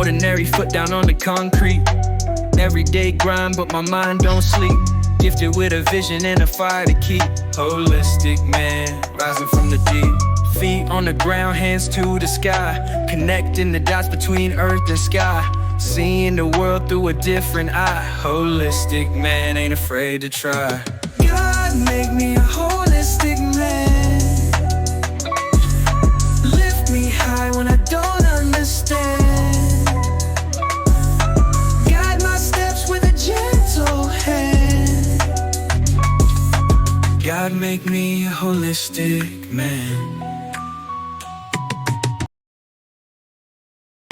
ordinary, foot down on the concrete. Everyday grind, but my mind don't sleep. Gifted with a vision and a fire to keep. Holistic man, rising from the deep. Feet on the ground, hands to the sky. Connecting the dots between earth and sky. Seeing the world through a different eye. Holistic man, ain't afraid to try. God make me a holistic man. Lift me high when I don't understand. Guide my steps with a gentle hand. God make me a holistic man.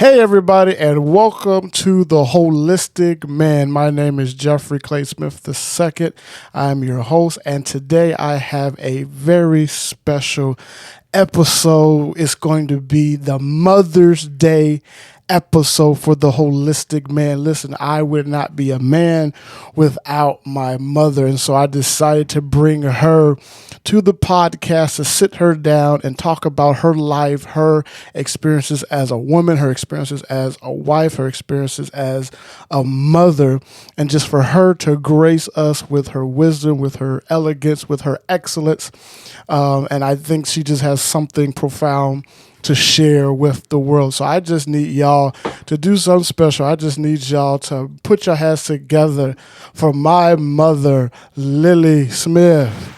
Hey everybody, and welcome to The Holistic Man. My name is Jeffrey Clay Smith II. I'm your host, and today I have a very special episode. It's going to be the Mother's Day episode for The Holistic Man. Listen, I would not be a man without my mother, and so I decided to bring her to the podcast to sit her down and talk about her life, her experiences as a woman, her experiences as a wife, her experiences as a mother, and just for her to grace us with her wisdom, with her elegance, with her excellence. And I think she just has something profound to share with the world. So I just need y'all to do something special. I just need y'all to put your hands together for my mother, Lillie Smith.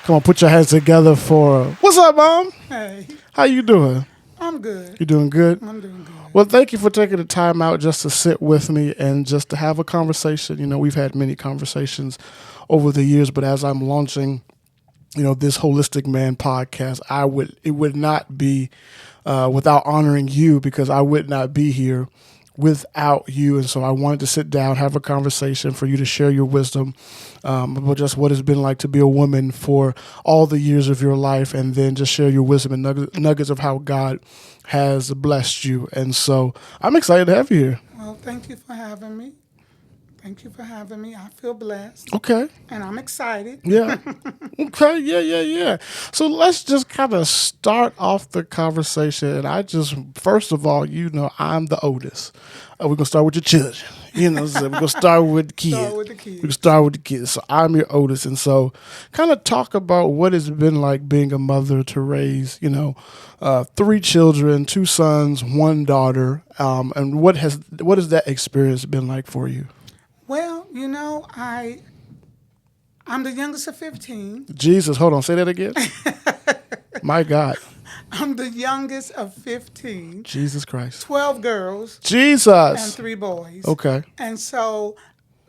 Come on, put your hands together for her. What's up, Mom? Hey. How you doing? I'm good. You doing good? I'm doing good. Well, thank you for taking the time out just to sit with me and just to have a conversation. You know, we've had many conversations over the years, but as I'm launching, this Holistic Man podcast, it would not be without honoring you, because I would not be here without you. And so I wanted to sit down, have a conversation for you to share your wisdom about just what it's been like to be a woman for all the years of your life, and then just share your wisdom and nuggets of how God has blessed you. And so I'm excited to have you here. Well, thank you for having me. I feel blessed. Okay. And I'm excited. Yeah. Okay. Yeah. So let's just kind of start off the conversation. And first of all, I'm the oldest. We're going to start with your children. So we're going to start with the kids. We're going to start with the kids. So I'm your oldest. And so kind of talk about what it's been like being a mother to raise, 3 children, 2 sons, 1 daughter. And what has that experience been like for you? Well, I'm the youngest of 15. Jesus, hold on. Say that again. My God. I'm the youngest of 15. Jesus Christ. 12 girls. Jesus. And 3 boys. Okay. And so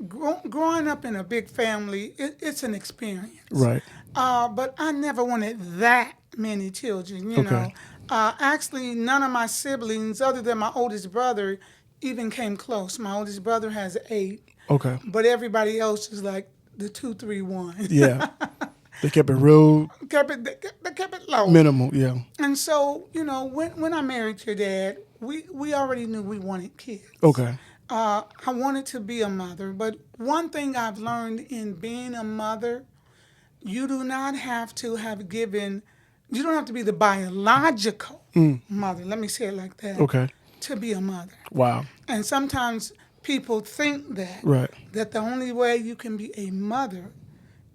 growing up in a big family, it's an experience. Right. But I never wanted that many children, know. Actually, none of my siblings, other than my oldest brother, even came close. My oldest brother has 8. Okay. But everybody else is like the 2, 3, 1. Yeah. They kept it real. They kept it low. Minimal, yeah. And so, when I married your dad, we already knew we wanted kids. Okay. I wanted to be a mother, but one thing I've learned in being a mother, you don't have to be the biological mother. Let me say it like that. Okay. To be a mother. Wow. And sometimes people think that that the only way you can be a mother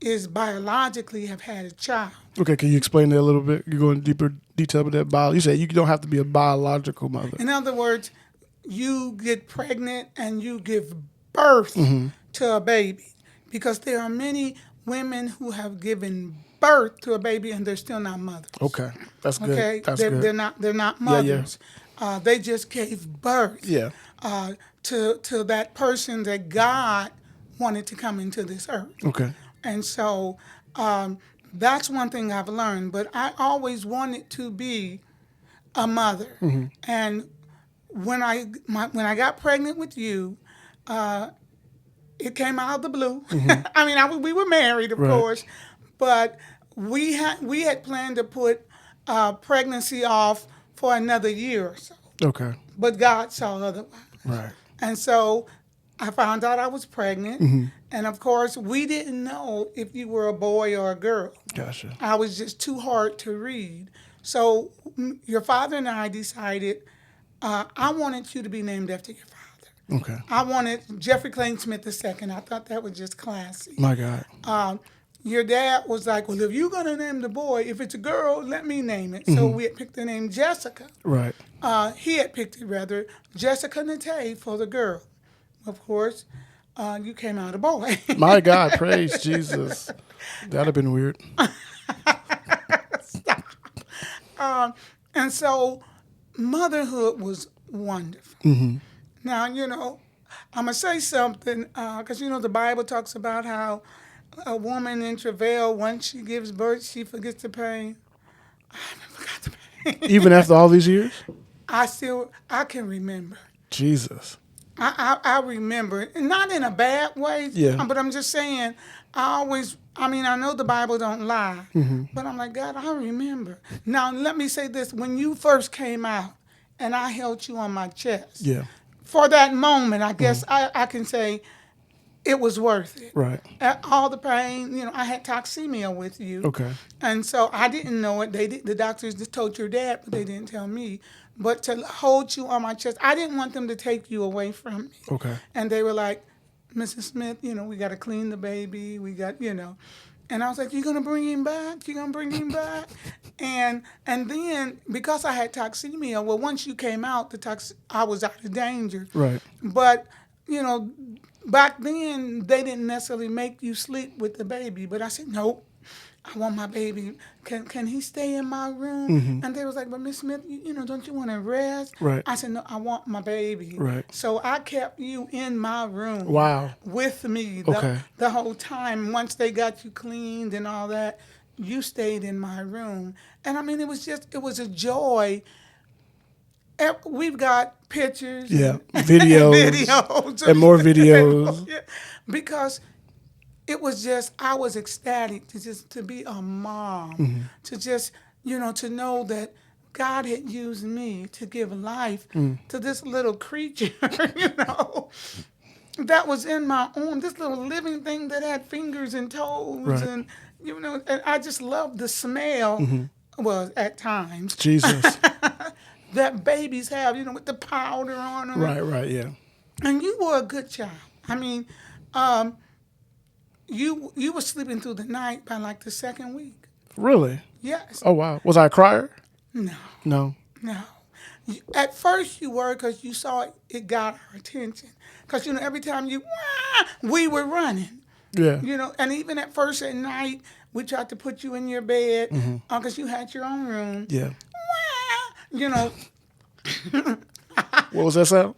is biologically have had a child. Okay, can you explain that a little bit? You go in deeper detail with that you said you don't have to be a biological mother. In other words, you get pregnant and you give birth to a baby, because there are many women who have given birth to a baby and they're still not mothers. Okay, that's good. Okay, they're not mothers. Yeah. They just gave birth. Yeah. To that person that God wanted to come into this earth. Okay. And so that's one thing I've learned. But I always wanted to be a mother. Mm-hmm. And when I got pregnant with you, it came out of the blue. Mm-hmm. I mean, we were married, of course, but we had planned to put pregnancy off for another year or so. Okay. But God saw otherwise. Right. And so I found out I was pregnant. Mm-hmm. And of course, we didn't know if you were a boy or a girl. Gotcha. I was just too hard to read. So your father and I decided I wanted you to be named after your father. Okay. I wanted Jeffrey Clayton Smith II. I thought that was just classy. My God. Your dad was like, well, if you're going to name the boy, if it's a girl, let me name it. So we had picked the name Jessica. Right. He had picked it, rather, Jessica Nate for the girl. Of course, you came out a boy. My God, praise Jesus. That'd have been weird. And so motherhood was wonderful. Mm-hmm. Now, I'm going to say something, because, the Bible talks about how a woman in travail, once she gives birth, she forgets the pain. I haven't forgot the pain. Even after all these years? I can remember. Jesus. I remember, not in a bad way, but I'm just saying, I know the Bible don't lie, but I'm like, God, I remember. Now, let me say this. When you first came out and I held you on my chest, for that moment, I guess I can say it was worth it. Right. All the pain, I had toxemia with you. Okay. And so I didn't know it. The doctors just told your dad, but they didn't tell me. But to hold you on my chest, I didn't want them to take you away from me. Okay. And they were like, Mrs. Smith, we got to clean the baby. We got, And I was like, you're going to bring him back? You're going to bring him back? And then, because I had toxemia, well, once you came out, I was out of danger. Right. But, back then, they didn't necessarily make you sleep with the baby. But I said, nope, I want my baby. Can he stay in my room? And they was like, but Miss Smith, don't you want to rest? Right. I said, no, I want my baby. Right. So I kept you in my room. Wow. With me Okay. the whole time. Once they got you cleaned and all that, you stayed in my room. And it was a joy. We've got pictures. Yeah. And Videos. And more videos. Because it was I was ecstatic to be a mom, to just, to know that God had used me to give life to this little creature, that was in my own, this little living thing that had fingers and toes. Right. And, and I just loved the smell, well, at times. Jesus. That babies have, with the powder on them. Right, yeah. And you were a good child. You were sleeping through the night by like the second week. Really? Yes. Oh, wow. Was I a crier? No. At first you were, because you saw it got our attention. Because, every time we were running. Yeah. And even at first at night, we tried to put you in your bed because you had your own room. Yeah. What was that sound?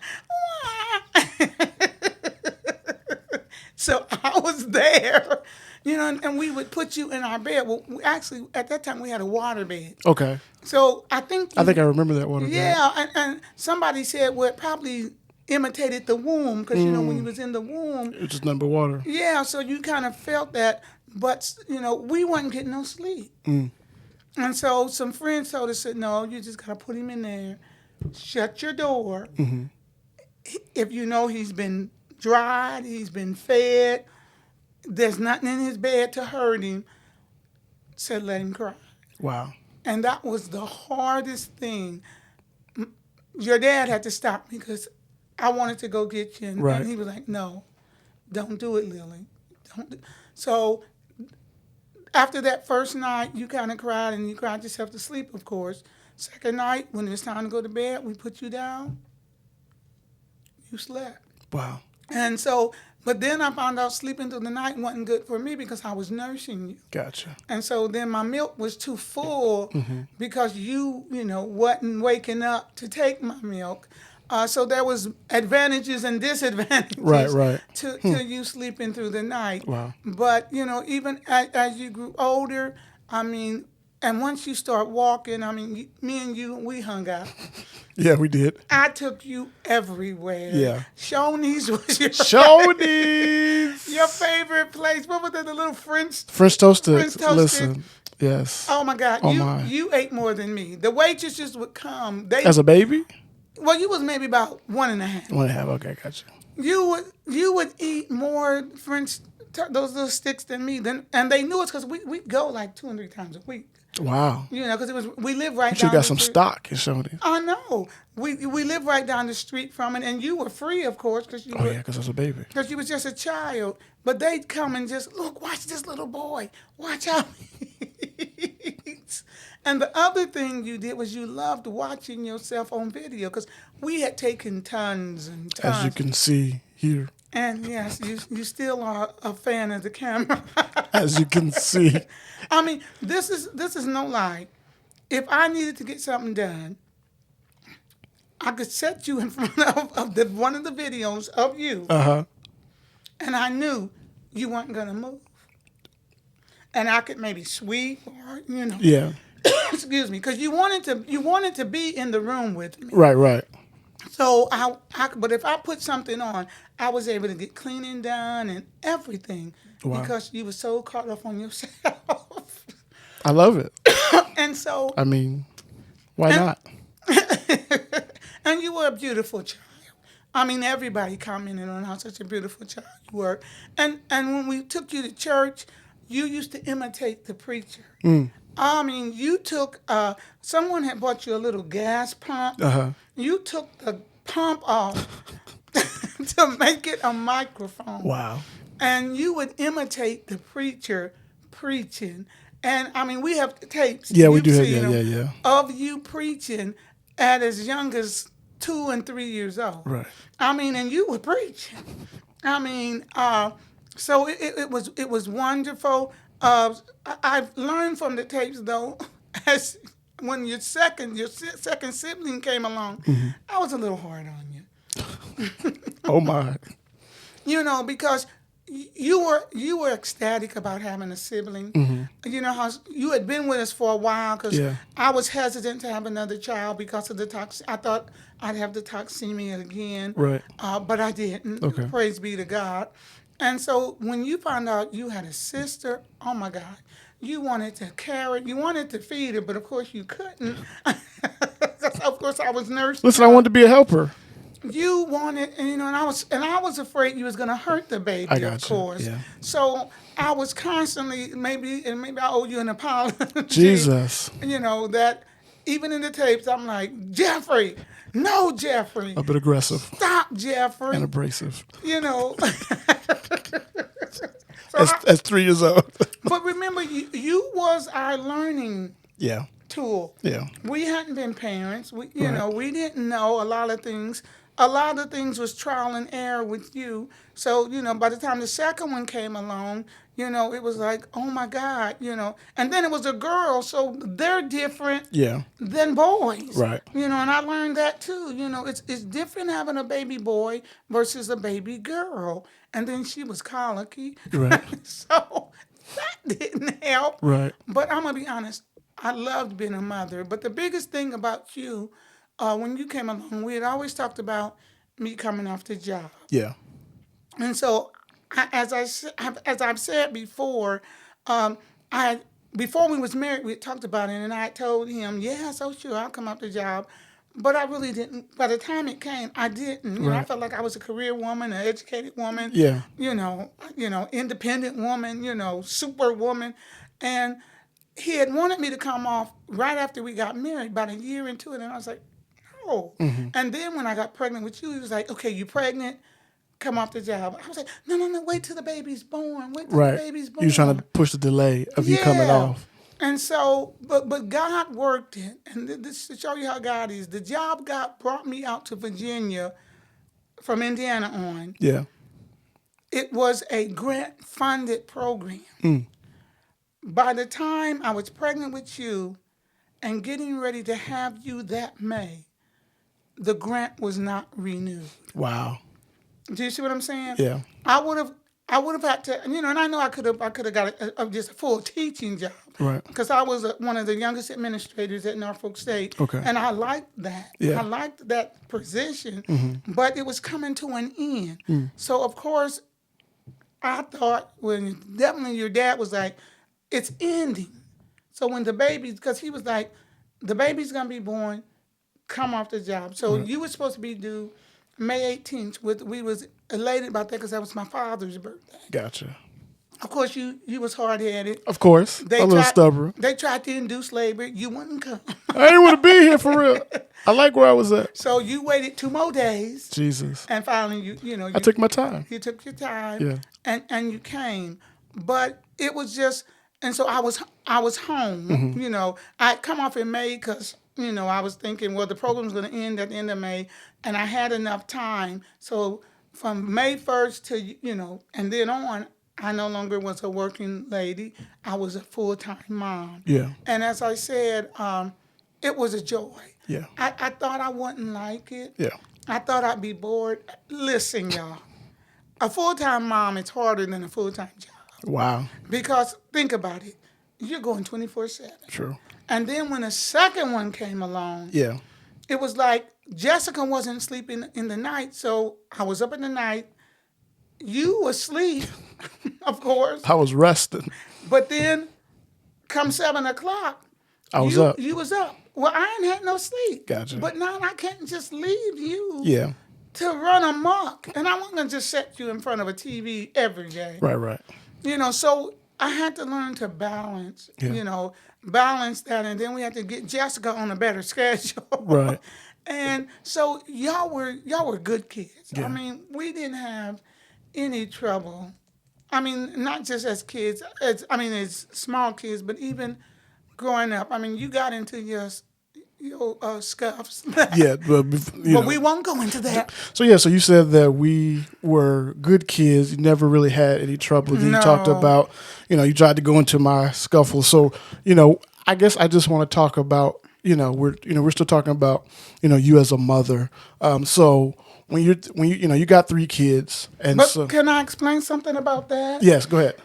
So I was there, and we would put you in our bed. Well, actually, at that time, we had a water bed. Okay. So I think I remember that water bed. Yeah, and somebody said, well, it probably imitated the womb, because, when you was in the womb. It was just nothing but water. Yeah, so you kind of felt that, but, we wasn't getting no sleep. And so some friends told us, said, no, you just got to put him in there, shut your door. If he's been dried, he's been fed, there's nothing in his bed to hurt him, said let him cry. Wow. And that was the hardest thing. Your dad had to stop me because I wanted to go get you. And he was like, no, don't do it, Lillie. So after that first night, you kind of cried, and you cried yourself to sleep, of course. Second night, when it was time to go to bed, we put you down. You slept. Wow. And so, but then I found out sleeping through the night wasn't good for me because I was nursing you. Gotcha. And so then my milk was too full because you wasn't waking up to take my milk. So there was advantages and disadvantages to you sleeping through the night. Wow. But, even as you grew older, and once you start walking, me and you, we hung out. Yeah, we did. I took you everywhere. Yeah. Shoney's was your Shoney's. your favorite place. What was that, the little French toast French sticks. toast Listen, yes. Oh, my God. You ate more than me. The waitresses would come. As a baby? Well, you was maybe about 1.5. 1.5, okay, gotcha. You would eat more French those little sticks than me. And they knew us because we'd go like 2 and 3 times a week. Wow. You know, because we live right but down you got the some street. stock in Shoney's. I know. We live right down the street from it, and you were free, of course, because you were. Yeah, because I was a baby. Because you was just a child. But they'd come and just, look, watch this little boy. Watch how he eats. And the other thing you did was you loved watching yourself on video, because we had taken tons and tons. As you can see here. And yes, you still are a fan of the camera. As you can see. I mean, this is no lie. If I needed to get something done, I could set you in front of one of the videos of you. Uh-huh. And I knew you weren't going to move. And I could maybe sweep or, you know. Yeah. Excuse me, because you wanted to be in the room with me. Right. So but if I put something on, I was able to get cleaning done and everything. Wow. Because you were so caught up on yourself. I love it. And so. I mean, why not? And you were a beautiful child. I mean, everybody commented on how such a beautiful child you were. And when we took you to church, you used to imitate the preacher. I mean, you took, someone had bought you a little gas pump. Uh-huh. You took the pump off to make it a microphone. Wow. And you would imitate the preacher preaching. And, I mean, we have tapes. Yeah, we do have, yeah. Of you preaching at as young as 2 and 3 years old. Right. I mean, and you were preaching. I mean, so it was wonderful. I've learned from the tapes though, as when your second sibling came along, I was a little hard on you. Oh my. You know, because you were ecstatic about having a sibling. You know how you had been with us for a while, because I was hesitant to have another child because of the I thought I'd have the toxemia again, right? But I didn't. Okay. Praise be to God. And so when you found out you had a sister, oh my God, you wanted to carry, you wanted to feed her, but of course you couldn't. Of course I was nursing. Listen, I wanted to be a helper. You wanted, and you know, and I was afraid you was gonna hurt the baby. I got of course. Yeah. So I was constantly maybe I owe you an apology. Jesus. You know that even in the tapes, I'm like, Jeffrey, no, Jeffrey. A bit aggressive. Stop, Jeffrey. And abrasive. You know. As 3 years old. But remember, you was our learning. Yeah. Tool. Yeah. We hadn't been parents. We didn't know a lot of things. A lot of things was trial and error with you. So, you know, by the time the second one came along, you know, it was like, oh my God, you know. And then it was a girl, so they're different than boys. Right. You know, and I learned that too. You know, it's different having a baby boy versus a baby girl. And then she was colicky. Right. So that didn't help. Right. But I'm going to be honest. I loved being a mother, but the biggest thing about you, when you came along, we had always talked about me coming off the job. Yeah. And so, as I've said before, before we was married, we had talked about it, and I told him, yeah, so sure, I'll come off the job. But I really didn't. By the time it came, I didn't. You know, I felt like I was a career woman, an educated woman. Yeah. You know, independent woman. You know, super woman, and he had wanted me to come off right after we got married, about a year into it, and I was like, no. And then when I got pregnant with you, he was like, okay, you pregnant? Come off the job. I was like, no, wait till the baby's born. Wait till the baby's born. You're trying to push the delay of you coming off. And so, but God worked it, and this to show you how God is. The job God brought me out to Virginia from Indiana on. Yeah. It was a grant-funded program. By the time I was pregnant with you and getting ready to have you that May, the grant was not renewed. Wow. Do you see what I'm saying? Yeah. I would have had to, you know, and I know I could have got just a full teaching job. Right. Because I was one of the youngest administrators at Norfolk State. Okay. And I liked that. Yeah. I liked that position, but it was coming to an end. So, of course, I thought definitely your dad was like, it's ending. So when the baby, because he was like, the baby's going to be born, come off the job. So you were supposed to be due May 18th. We was elated about that because that was my father's birthday. Gotcha. Of course, you was hard-headed. Of course. A little stubborn. They tried to induce labor. You wouldn't come. I didn't want to be here for real. I like where I was at. So you waited 2 more days. Jesus. And finally, I took my time. You took your time. Yeah. And you came. But it was just, and so I was home. Mm-hmm. I'd come off in May because, I was thinking, well, the program's going to end at the end of May. And I had enough time. So from May 1st to, and then on, I no longer was a working lady. I was a full-time mom. Yeah. And as I said, it was a joy. Yeah. I thought I wouldn't like it. Yeah. I thought I'd be bored. Listen, y'all, a full-time mom is harder than a full-time job. Wow. Because think about it. You're going 24/7. True. And then when a second one came along, yeah, it was like Jessica wasn't sleeping in the night, so I was up in the night. You asleep, of course. I was resting. But then, come 7 o'clock, I was up. You was up. Well, I ain't had no sleep. Gotcha. But now I can't just leave you. Yeah. To run amok, and I wasn't gonna just set you in front of a TV every day. Right. So I had to learn to balance. Balance that, and then we had to get Jessica on a better schedule. Right. And so y'all were good kids. Yeah. I mean, we didn't have any trouble. I mean, not just as kids, as small kids, but even growing up. I mean, you got into your scuffs. Yeah, but we won't go into that. So you said that we were good kids. You never really had any trouble. No. You talked about, you tried to go into my scuffle. So, I guess I just want to talk about, we're still talking about, you as a mother. So when you got 3 kids, and but can I explain something about that? Yes, go ahead.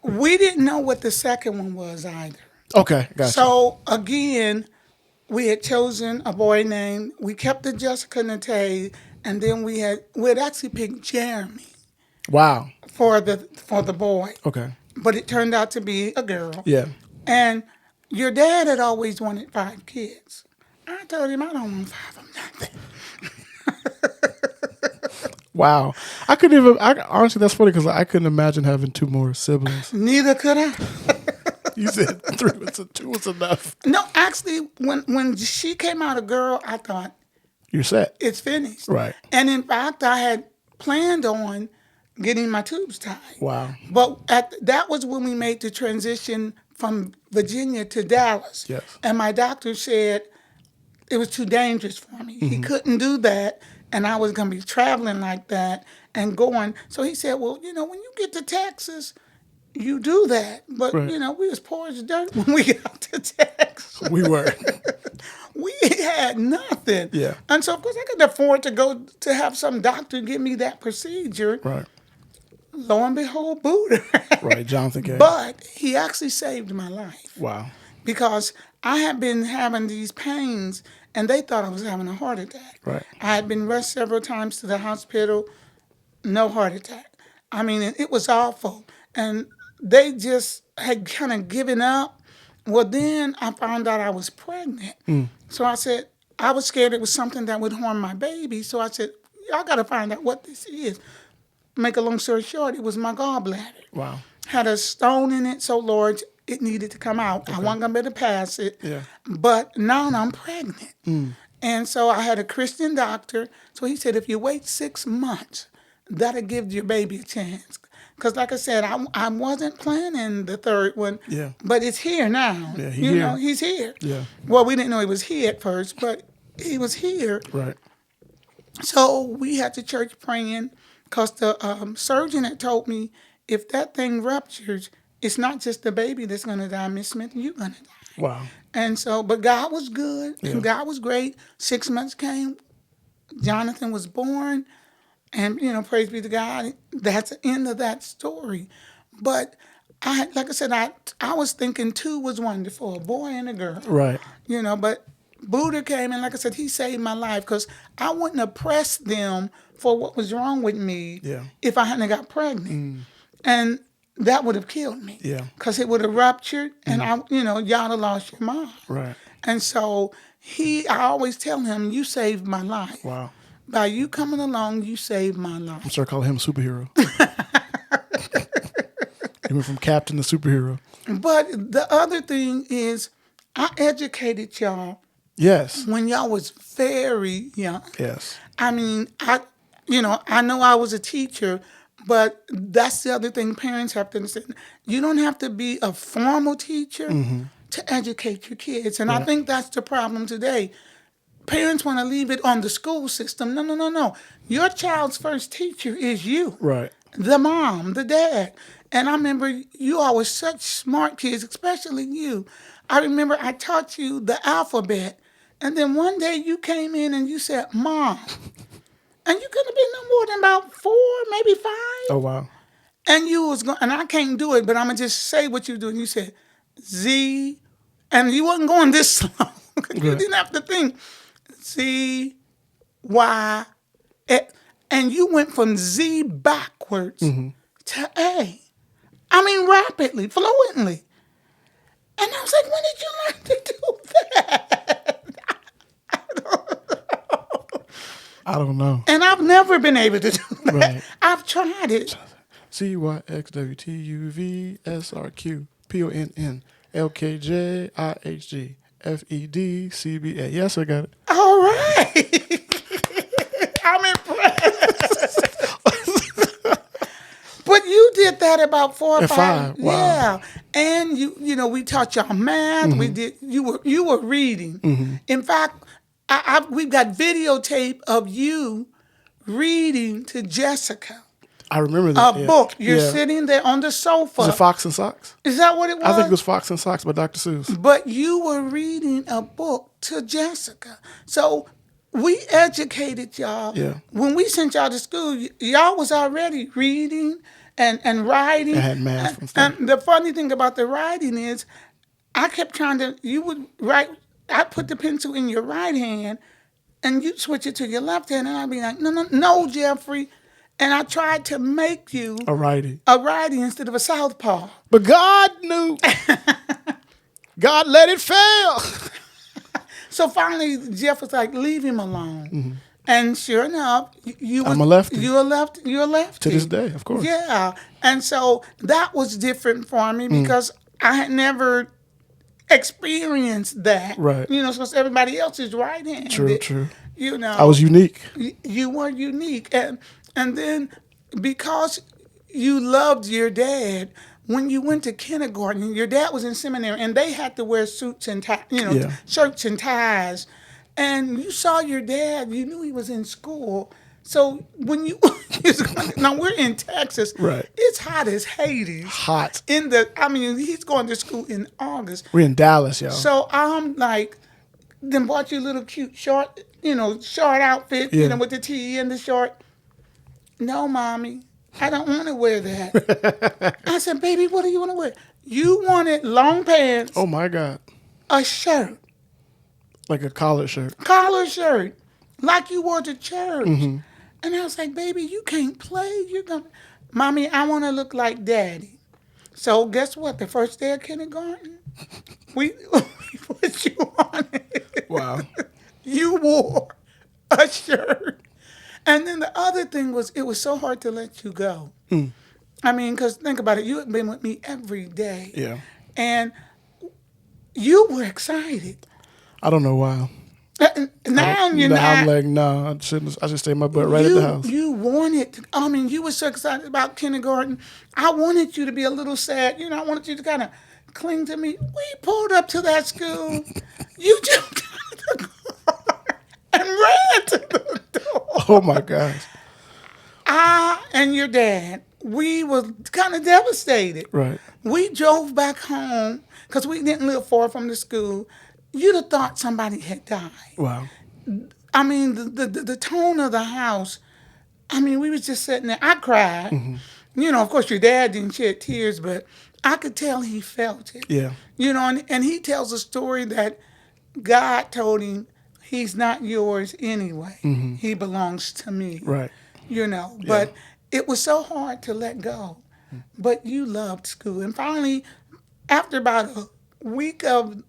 We didn't know what the second one was either. Okay, gotcha. So again, we had chosen a boy named. We kept the Jessica Nate, and then we had actually picked Jeremy. Wow. For the boy. Okay. But it turned out to be a girl. Yeah. And your dad had always wanted 5 kids. I told him I don't want 5 of nothing. Wow. Honestly, that's funny because I couldn't imagine having 2 more siblings. Neither could I. You said 2 was enough. No, actually, when she came out a girl, I thought, you're set. It's finished. Right. And in fact, I had planned on getting my tubes tied. Wow. But that was when we made the transition from Virginia to Dallas. Yes. And my doctor said it was too dangerous for me. Mm-hmm. He couldn't do that, and I was going to be traveling like that and going. So he said, well, when you get to Texas, you do that. But, right. We was poor as dirt when we got to Texas. We were. We had nothing. Yeah. And so, of course, I couldn't afford to go to have some doctor give me that procedure. Right. Lo and behold, Buddha. Right, Jonathan K. But he actually saved my life. Wow. Because I had been having these pains, and they thought I was having a heart attack. Right. I had been rushed several times to the hospital, no heart attack. I mean, it was awful. And they just had kind of given up. Well, then I found out I was pregnant. So I said, I was scared it was something that would harm my baby. So I said, y'all got to find out what this is. Make a long story short, it was my gallbladder. Wow. Had a stone in it so large it needed to come out. Okay. I wasn't going to be able to pass it. Yeah. But now I'm pregnant. And so I had a Christian doctor. So he said, if you wait 6 months, that'll give your baby a chance. Because like I said, I wasn't planning the 3rd one. Yeah. But it's here now. Yeah, he's here. Yeah. Well, we didn't know he was here at first, but he was here. Right. So we had the church praying. Because the surgeon had told me, if that thing ruptures, it's not just the baby that's going to die, Miss Smith, you're going to die. Wow. And so, but God was good, yeah. and God was great. 6 months came, Jonathan was born, and, praise be to God, that's the end of that story. But, like I said, I was thinking 2 was wonderful, a boy and a girl. Right. But Buddha came, and like I said, he saved my life, because I wouldn't have pressed them for what was wrong with me if I hadn't got pregnant. And that would have killed me. Yeah. Because it would have ruptured and y'all have lost your mind. Right. And so I always tell him, you saved my life. Wow. By you coming along, you saved my life. I'm starting to call him a superhero. You went from captain to superhero. But the other thing is, I educated y'all. Yes. When y'all was very young. Yes. I mean, I know I was a teacher, but that's the other thing parents have to understand. You don't have to be a formal teacher to educate your kids. And I think that's the problem today. Parents want to leave it on the school system. No. Your child's first teacher is you. Right. The mom, the dad. And I remember you all were such smart kids, especially you. I remember I taught you the alphabet. And then one day you came in and you said, Mom. And you couldn't have been no more than about 4, maybe 5. Oh, wow. And you was going, and I can't do it, but I'm going to just say what you do. And you said, Z. And you wasn't going this slow. You didn't have to think. Z, Y, A. And you went from Z backwards to A. I mean, rapidly, fluently. And I was like, when did you learn to do that? I don't know. And I've never been able to do that. Right. I've tried it. CYXWTUVSRQPONNLKJIHGFEDCBA. Yes, I got it. All right. I'm impressed. But you did that about 4 or At 5. 5, wow. Yeah. And you know, we taught y'all math. We did. You were reading. In fact, we've got videotape of you reading to Jessica. I remember that. A book. You're sitting there on the sofa. Was it Fox and Socks? Is that what it was? I think it was Fox and Socks by Dr. Seuss. But you were reading a book to Jessica. So we educated y'all. Yeah. When we sent y'all to school, y'all was already reading and writing. I had math and stuff. And the funny thing about the writing is, I kept trying to, you would write, I put the pencil in your right hand, and you switch it to your left hand, and I'd be like, no, Jeffrey. And I tried to make you A righty instead of a southpaw. But God knew. God let it fail. So finally, Jeff was like, leave him alone. And sure enough, I'm a lefty. You're a lefty. To this day, of course. Yeah. And so that was different for me because I had never experienced that. Right. You know, since everybody else is right-handed. True. You know. I was unique. You were unique. And then because you loved your dad, when you went to kindergarten, your dad was in seminary, and they had to wear suits and ties, shirts and ties. And you saw your dad, you knew he was in school. So when you, now we're in Texas. Right. It's hot as Hades. Hot. He's going to school in August. We're in Dallas, y'all. So I'm like, then bought you a little cute short outfit, with the tee and the short. No, Mommy, I don't want to wear that. I said, baby, what do you want to wear? You wanted long pants. Oh, my God. A shirt. Like a collared shirt. Collar shirt. Like you wore to church. And I was like, baby, you can't play. You're gonna, Mommy, I want to look like Daddy. So guess what? The first day of kindergarten, we put you on it. Wow. You wore a shirt. And then the other thing was, it was so hard to let you go. I mean, because think about it. You had been with me every day. Yeah. And you were excited. I don't know why. Now you're not. I'm like, no, I should stay my butt right at the house. You wanted to, you were so excited about kindergarten. I wanted you to be a little sad. I wanted you to kind of cling to me. We pulled up to that school. You jumped out of the car and ran to the door. Oh, my gosh. I and your dad, we were kind of devastated. Right. We drove back home because we didn't live far from the school. You'd have thought somebody had died. Wow. I mean, the tone of the house, we was just sitting there. I cried. Of course, your dad didn't shed tears, but I could tell he felt it. Yeah. And he tells a story that God told him, he's not yours anyway. He belongs to me. Right. But it was so hard to let go. But you loved school. And finally, after about a week of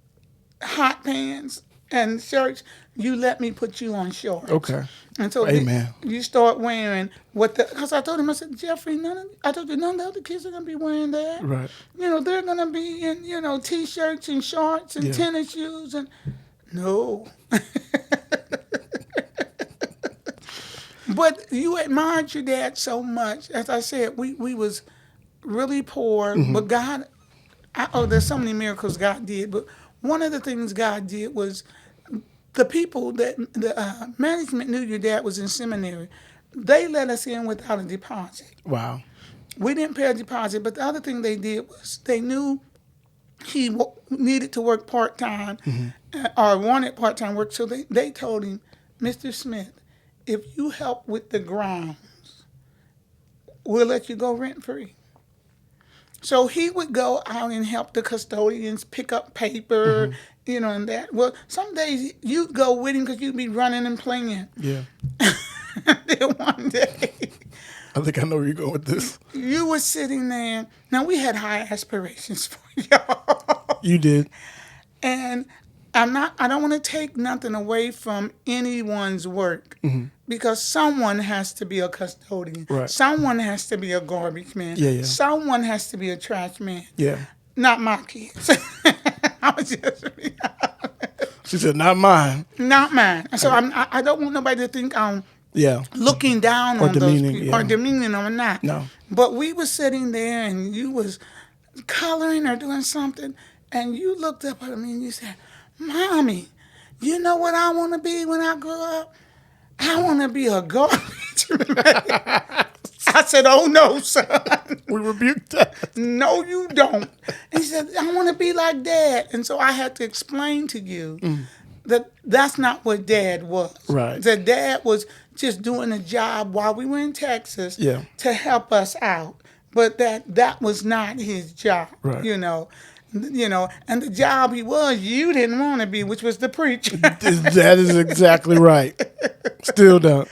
hot pants, and church, you let me put you on shorts. Okay. And so Amen. you start wearing because I told him, I said, Jeffrey, I told you none of the other kids are going to be wearing that. Right. They're going to be in, T-shirts and shorts and tennis shoes. And no. But you admired your dad so much. As I said, we was really poor, but God, there's so many miracles God did. But one of the things God did was the people that the management knew your dad was in seminary. They let us in without a deposit. Wow. We didn't pay a deposit, but the other thing they did was they knew he needed to work part-time or wanted part-time work. So they told him, Mr. Smith, if you help with the grounds, we'll let you go rent-free. So he would go out and help the custodians pick up paper, and that. Well, some days you'd go with him because you'd be running and playing. Yeah. Then one day, I think I know where you're going with this. you were sitting there. Now, we had high aspirations for y'all. You did. And I don't want to take nothing away from anyone's work because someone has to be a custodian. Right. Someone has to be a garbage man. Yeah. Someone has to be a trash man. Yeah. Not my kids. I was just She said, not mine. not mine. So I don't want nobody to think I'm looking down Or on demeaning, those people or demeaning them or not. No. But we were sitting there and you was coloring or doing something and you looked up at me and you said, Mommy, you know what I want to be when I grow up? I want to be a garbage man. I said, oh, no, son. We rebuked that. No, you don't. And he said, I want to be like Dad. And so I had to explain to you that that's not what Dad was. Right. That Dad was just doing a job while we were in Texas to help us out. But that was not his job, right. And the job he was, you didn't want to be, which was the preacher. That is exactly right. Still don't.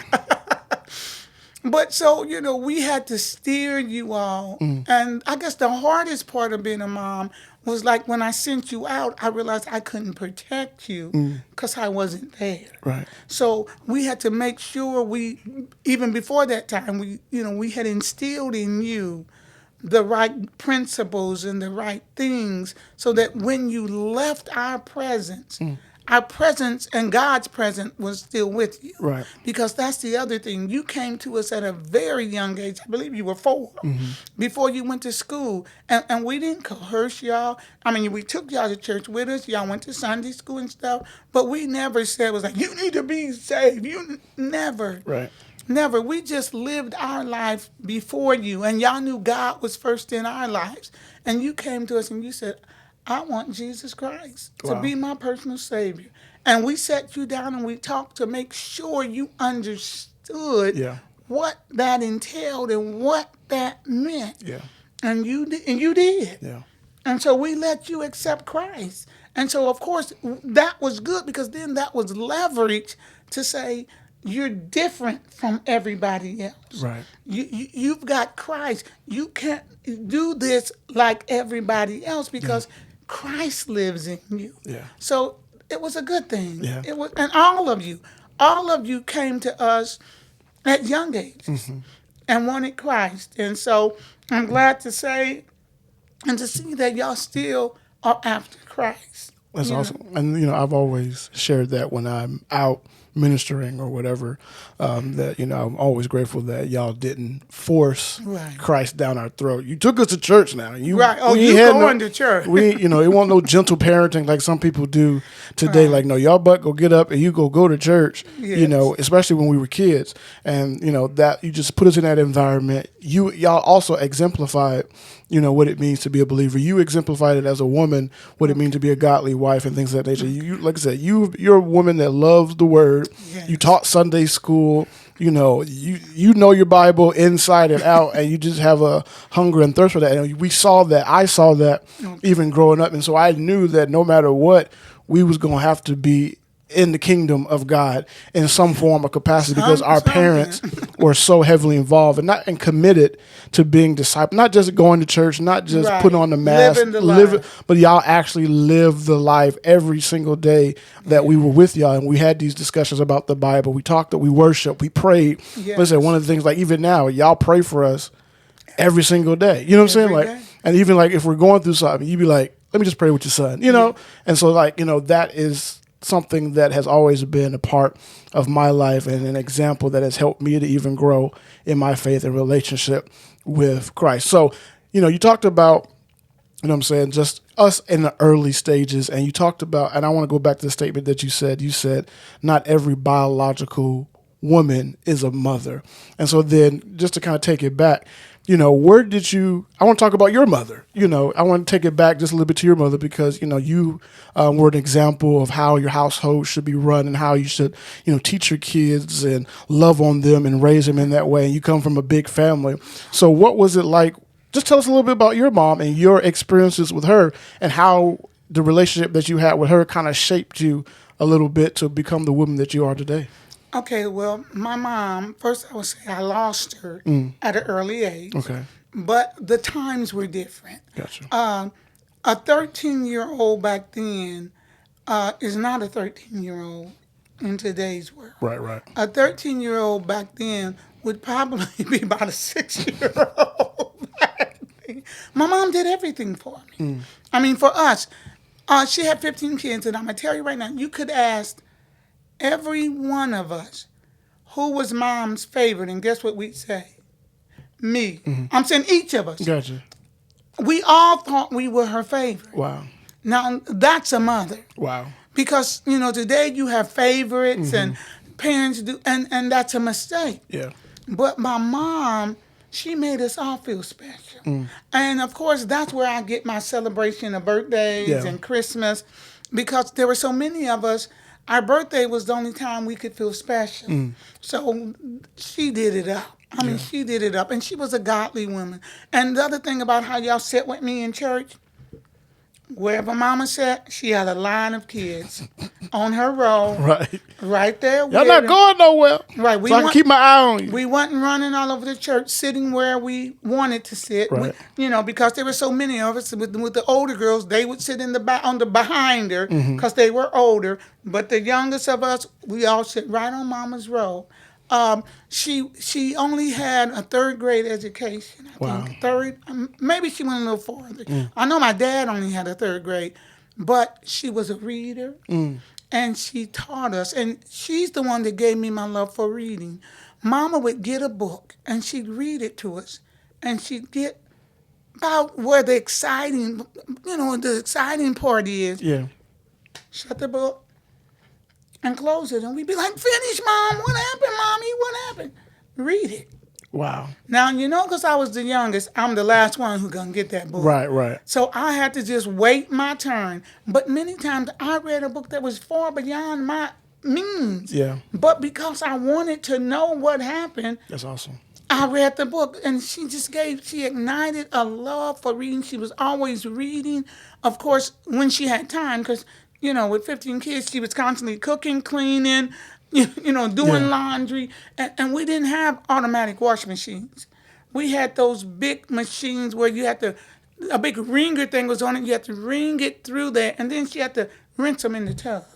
But so, we had to steer you all. And I guess the hardest part of being a mom was like when I sent you out, I realized I couldn't protect you because I wasn't there. Right. So we had to make sure even before that time, we had instilled in you the right principles and the right things so that when you left our presence and God's presence was still with you. Right. Because that's the other thing. You came to us at a very young age. I believe you were 4 before you went to school. And we didn't coerce y'all. I mean, we took y'all to church with us. Y'all went to Sunday school and stuff. But we never said it was like, you need to be saved. You never. Right. Never. We just lived our life before you, and y'all knew God was first in our lives. And you came to us and you said, I want Jesus Christ to be my personal Savior. And we sat you down and we talked to make sure you understood what that entailed and what that meant. Yeah. And you did. Yeah. And so we let you accept Christ. And so, of course, that was good because then that was leverage to say, you're different from everybody else. Right. You've got Christ. You can't do this like everybody else because Christ lives in you. Yeah. So it was a good thing. Yeah. It was, and all of you came to us at young ages and wanted Christ. And so I'm glad to say and to see that y'all still are after Christ. That's awesome. And, I've always shared that when I'm out ministering or whatever, that, I'm always grateful that y'all didn't force Christ down our throat. You took us to church now. Right. Oh, you going to church. It wasn't no gentle parenting like some people do today. Right. Like, no, y'all go get up and you go to church, especially when we were kids. And, that you just put us in that environment. Y'all also exemplified what it means to be a believer. You exemplified it as a woman, what it means to be a godly wife and things of that nature. You, like I said, you're a woman that loves the word. Yes. You taught Sunday school. You know your Bible inside and out, and you just have a hunger and thirst for that. And we saw that. I saw that even growing up. And so I knew that no matter what, we was going to have to be in the kingdom of God in some form or capacity because our parents were so heavily involved and committed to being disciples, not just going to church, not just putting on the mask, but y'all actually lived the life every single day that we were with y'all. And we had these discussions about the Bible. We talked, we worshiped, we prayed. Yes. Listen, one of the things, like even now, y'all pray for us every single day. You know what I'm saying? Like, and even like if we're going through something, you'd be like, let me just pray with your son, you know? And so like, you know, that is something that has always been a part of my life and an example that has helped me to even grow in my faith and relationship with Christ. So, you know, you talked about, you know what I'm saying, just us in the early stages. And you talked about, and I want to go back to the statement that you said, not every biological woman is a mother. And so then just to kind of take it back, you know, I want to talk about your mother. You know, I want to take it back just a little bit to your mother because, you know, you were an example of how your household should be run and how you should, you know, teach your kids and love on them and raise them in that way. And you come from a big family. So what was it like? Just tell us a little bit about your mom and your experiences with her and how the relationship that you had with her kind of shaped you a little bit to become the woman that you are today. Okay, well, my mom, first I would say I lost her at an early age. Okay. But the times were different. Gotcha. A 13-year-old back then is not a 13-year-old in today's world. Right. A 13-year-old back then would probably be about a 6-year-old back then. My mom did everything for me. I mean, for us, she had 15 kids, and I'm going to tell you right now, you could ask every one of us who was mom's favorite, and guess what we'd say? Me. I'm saying each of us. Gotcha. We all thought we were her favorite. Wow. Now, that's a mother. Wow. Because, you know, today you have favorites and parents do, and that's a mistake. Yeah. But my mom, she made us all feel special. And, of course, that's where I get my celebration of birthdays and Christmas, because there were so many of us. Our birthday was the only time we could feel special. So she did it up. I mean, she did it up. And she was a godly woman. And the other thing about how y'all sit with me in church, wherever mama sat, she had a line of kids on her row. Right there. Y'all not going nowhere. Right. So I can keep my eye on you. We wasn't running all over the church, sitting where we wanted to sit. Right. You know, because there were so many of us. With the older girls, they would sit in the back, on the behind her, because they were older. But the youngest of us, we all sit right on mama's row. She only had a third grade education. I think third, maybe she went a little farther. I know my dad only had a third grade, but she was a reader, and she taught us. And she's the one that gave me my love for reading. Mama would get a book, and she'd read it to us, and she'd get about where the exciting part is. Yeah. Shut the book and close it. And we'd be like, finish, Mom. What happened, Mommy? What happened? Read it. Wow. Now, you know, because I was the youngest, I'm the last one who's going to get that book. Right. So I had to just wait my turn. But many times I read a book that was far beyond my means. Yeah. But because I wanted to know what happened. That's awesome. I read the book, and she ignited a love for reading. She was always reading, of course, when she had time, because, you know, with 15 kids, she was constantly cooking, cleaning, doing laundry. And we didn't have automatic wash machines. We had those big machines where you had a big wringer thing was on it. You had to wring it through there, and then she had to rinse them in the tub.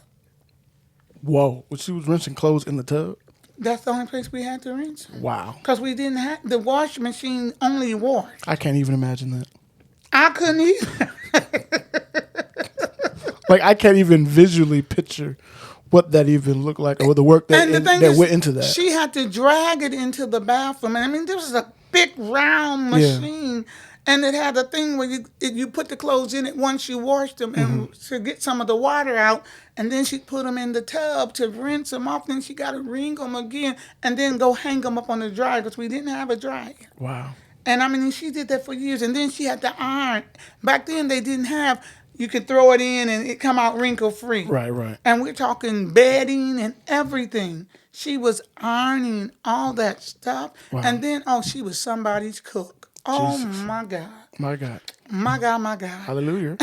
Whoa. Well, she was rinsing clothes in the tub? That's the only place we had to rinse. Wow. Because we didn't have, the washing machine only washed. I can't even imagine that. I couldn't either. Like, I can't even visually picture what that even looked like or the work that went into that. She had to drag it into the bathroom. And I mean, this was a big round machine. Yeah. And it had a thing where you put the clothes in it once you washed them and to get some of the water out. And then she'd put them in the tub to rinse them off. Then she got to wring them again and then go hang them up on the dryer because we didn't have a dryer. Wow. And I mean, she did that for years. And then she had to iron. Back then, they didn't have, you could throw it in and it come out wrinkle-free. Right. And we're talking bedding and everything. She was ironing all that stuff. Wow. And then, she was somebody's cook. Oh, Jesus. My God. My God. My God. Hallelujah.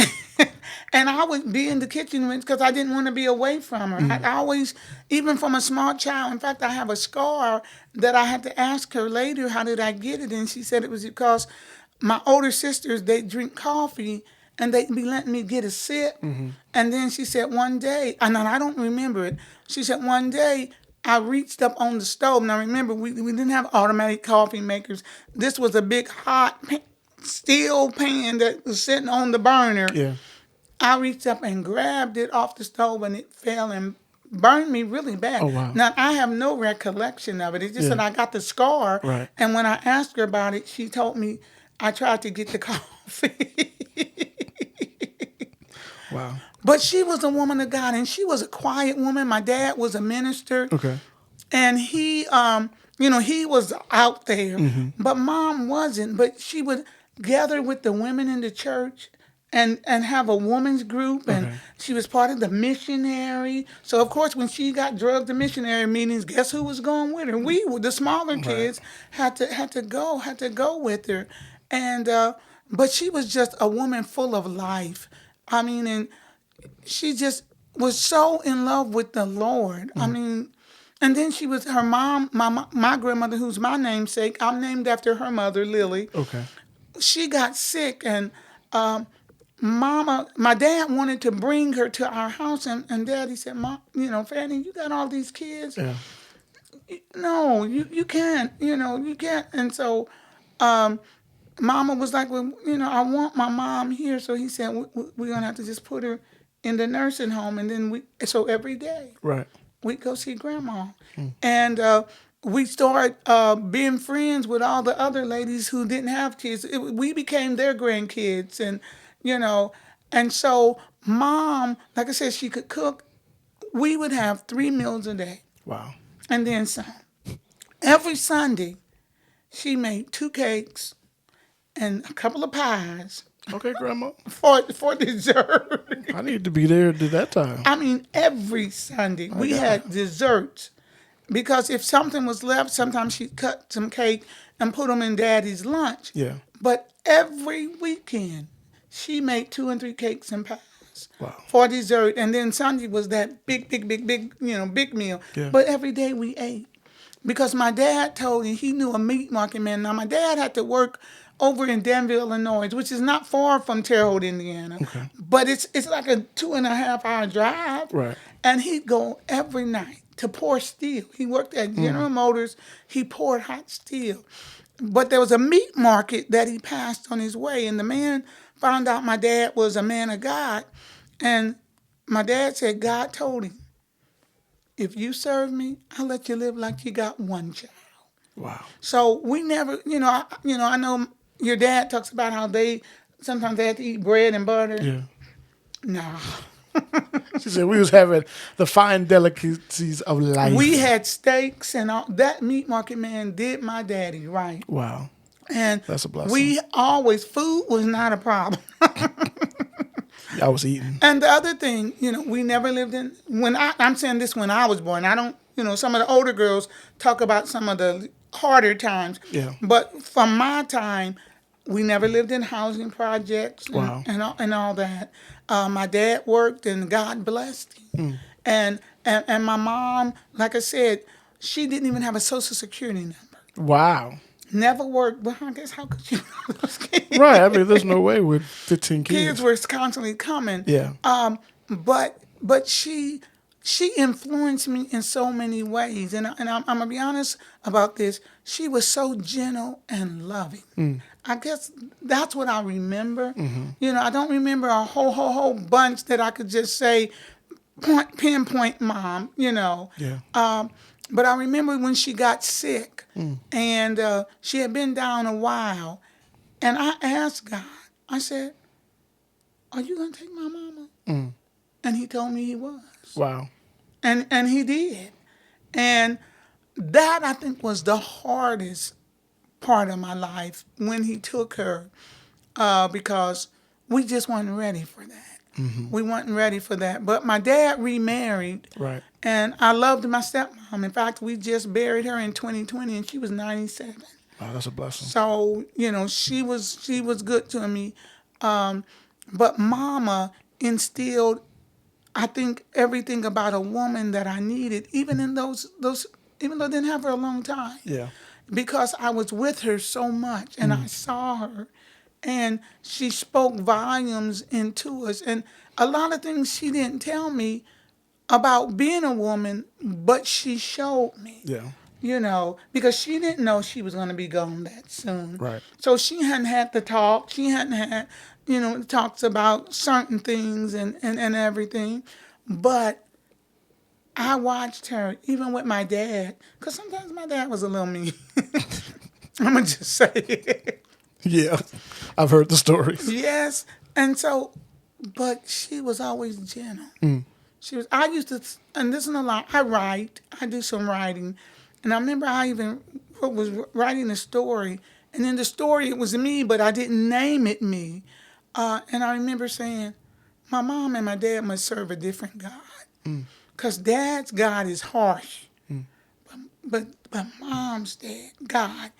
And I would be in the kitchen because I didn't want to be away from her. I always, even from a small child, in fact, I have a scar that I had to ask her later, how did I get it? And she said it was because my older sisters, they drink coffee and they'd be letting me get a sip. And then she said one day, and I don't remember it, she said one day, I reached up on the stove. Now remember, we didn't have automatic coffee makers. This was a big hot steel pan that was sitting on the burner. Yeah. I reached up and grabbed it off the stove and it fell and burned me really bad. Oh, wow. Now, I have no recollection of it. It's just that I got the scar. Right. And when I asked her about it, she told me I tried to get the coffee. Wow. But she was a woman of God, and she was a quiet woman. My dad was a minister. Okay. And he, he was out there, but Mom wasn't. But she would gather with the women in the church and have a women's group, and she was part of the missionary. So, of course, when she got drugged to missionary meetings, guess who was going with her? We, the smaller kids, had to go with her. And but she was just a woman full of life. I mean, and she just was so in love with the Lord. I mean, and then she was her mom, my grandmother, who's my namesake. I'm named after her mother, Lillie. Okay. She got sick, and my dad wanted to bring her to our house, and Daddy said, "Mom, Fanny, you got all these kids. Yeah. No, you can't. You can't." And so, Mama was like, "Well, I want my mom here." So he said, "We're gonna have to just put her in the nursing home," and then so every day, Right. we'd go see Grandma, and we started being friends with all the other ladies who didn't have kids. We became their grandkids, and and so Mom, like I said, she could cook. We would have 3 meals a day. Wow. And then some. Every Sunday, she made 2 cakes and a couple of pies Okay, Grandma. for dessert. I need to be there at that time. I mean, every Sunday we had desserts, because if something was left, sometimes she'd cut some cake and put them in Daddy's lunch. Yeah. But every weekend, she made 2 and 3 cakes and pies. Wow. For dessert. And then Sunday was that big meal. Yeah. But every day we ate. Because my dad told me he knew a meat market man. Now, my dad had to work over in Danville, Illinois, which is not far from Terre Haute, Indiana. Okay. But it's like a 2.5-hour drive. Right. And he'd go every night to pour steel. He worked at General Motors. He poured hot steel. But there was a meat market that he passed on his way, and the man found out my dad was a man of God. And my dad said God told him, "If you serve me, I'll let you live like you got 1 child." Wow. So we never, I know your dad talks about how sometimes they had to eat bread and butter. Yeah. Nah. She said we was having the fine delicacies of life. We had steaks and all. That meat market man did my daddy right. Wow. And That's a blessing. Food was not a problem. I was eating. And the other thing, we never lived in, I'm saying this when I was born. I don't, some of the older girls talk about some of the harder times. Yeah. But from my time, we never lived in housing projects Wow. and all that. My dad worked, and God blessed him. And my mom, like I said, she didn't even have a Social Security number. Wow. Never worked, but I guess how could you know those kids? Right. I mean, there's no way with 15 kids. Kids were constantly coming. Yeah. But she influenced me in so many ways, and I'm gonna be honest about this. She was so gentle and loving. I guess that's what I remember. I don't remember a whole bunch that I could just say, pinpoint Mom. Yeah. But I remember when she got sick, and she had been down a while, and I asked God. I said, "Are you gonna take my mama?" And He told me He was. Wow. And He did. And that, I think, was the hardest part of my life when He took her, because we just weren't ready for that. We weren't ready for that. But my dad remarried. Right. And I loved my stepmom. In fact, we just buried her in 2020, and she was 97. Wow, that's a blessing. So, she was good to me. But Mama, instilled, I think, everything about a woman that I needed, even in those, even though I didn't have her a long time. Yeah. Because I was with her so much and I saw her, and she spoke volumes into us. And a lot of things she didn't tell me about being a woman, but she showed me. Yeah. Because she didn't know she was going to be gone that soon. Right. So she hadn't had the talk. She hadn't had, talks about certain things and everything. But I watched her, even with my dad, because sometimes my dad was a little mean. I'm going to just say it. Yeah. I've heard the stories. Yes. And so, but she was always gentle. I used to, and this is a lot, I do some writing. And I remember I even was writing a story. And in the story, it was me, but I didn't name it me. And I remember saying, my mom and my dad must serve a different God. Because dad's God is harsh. But mom's God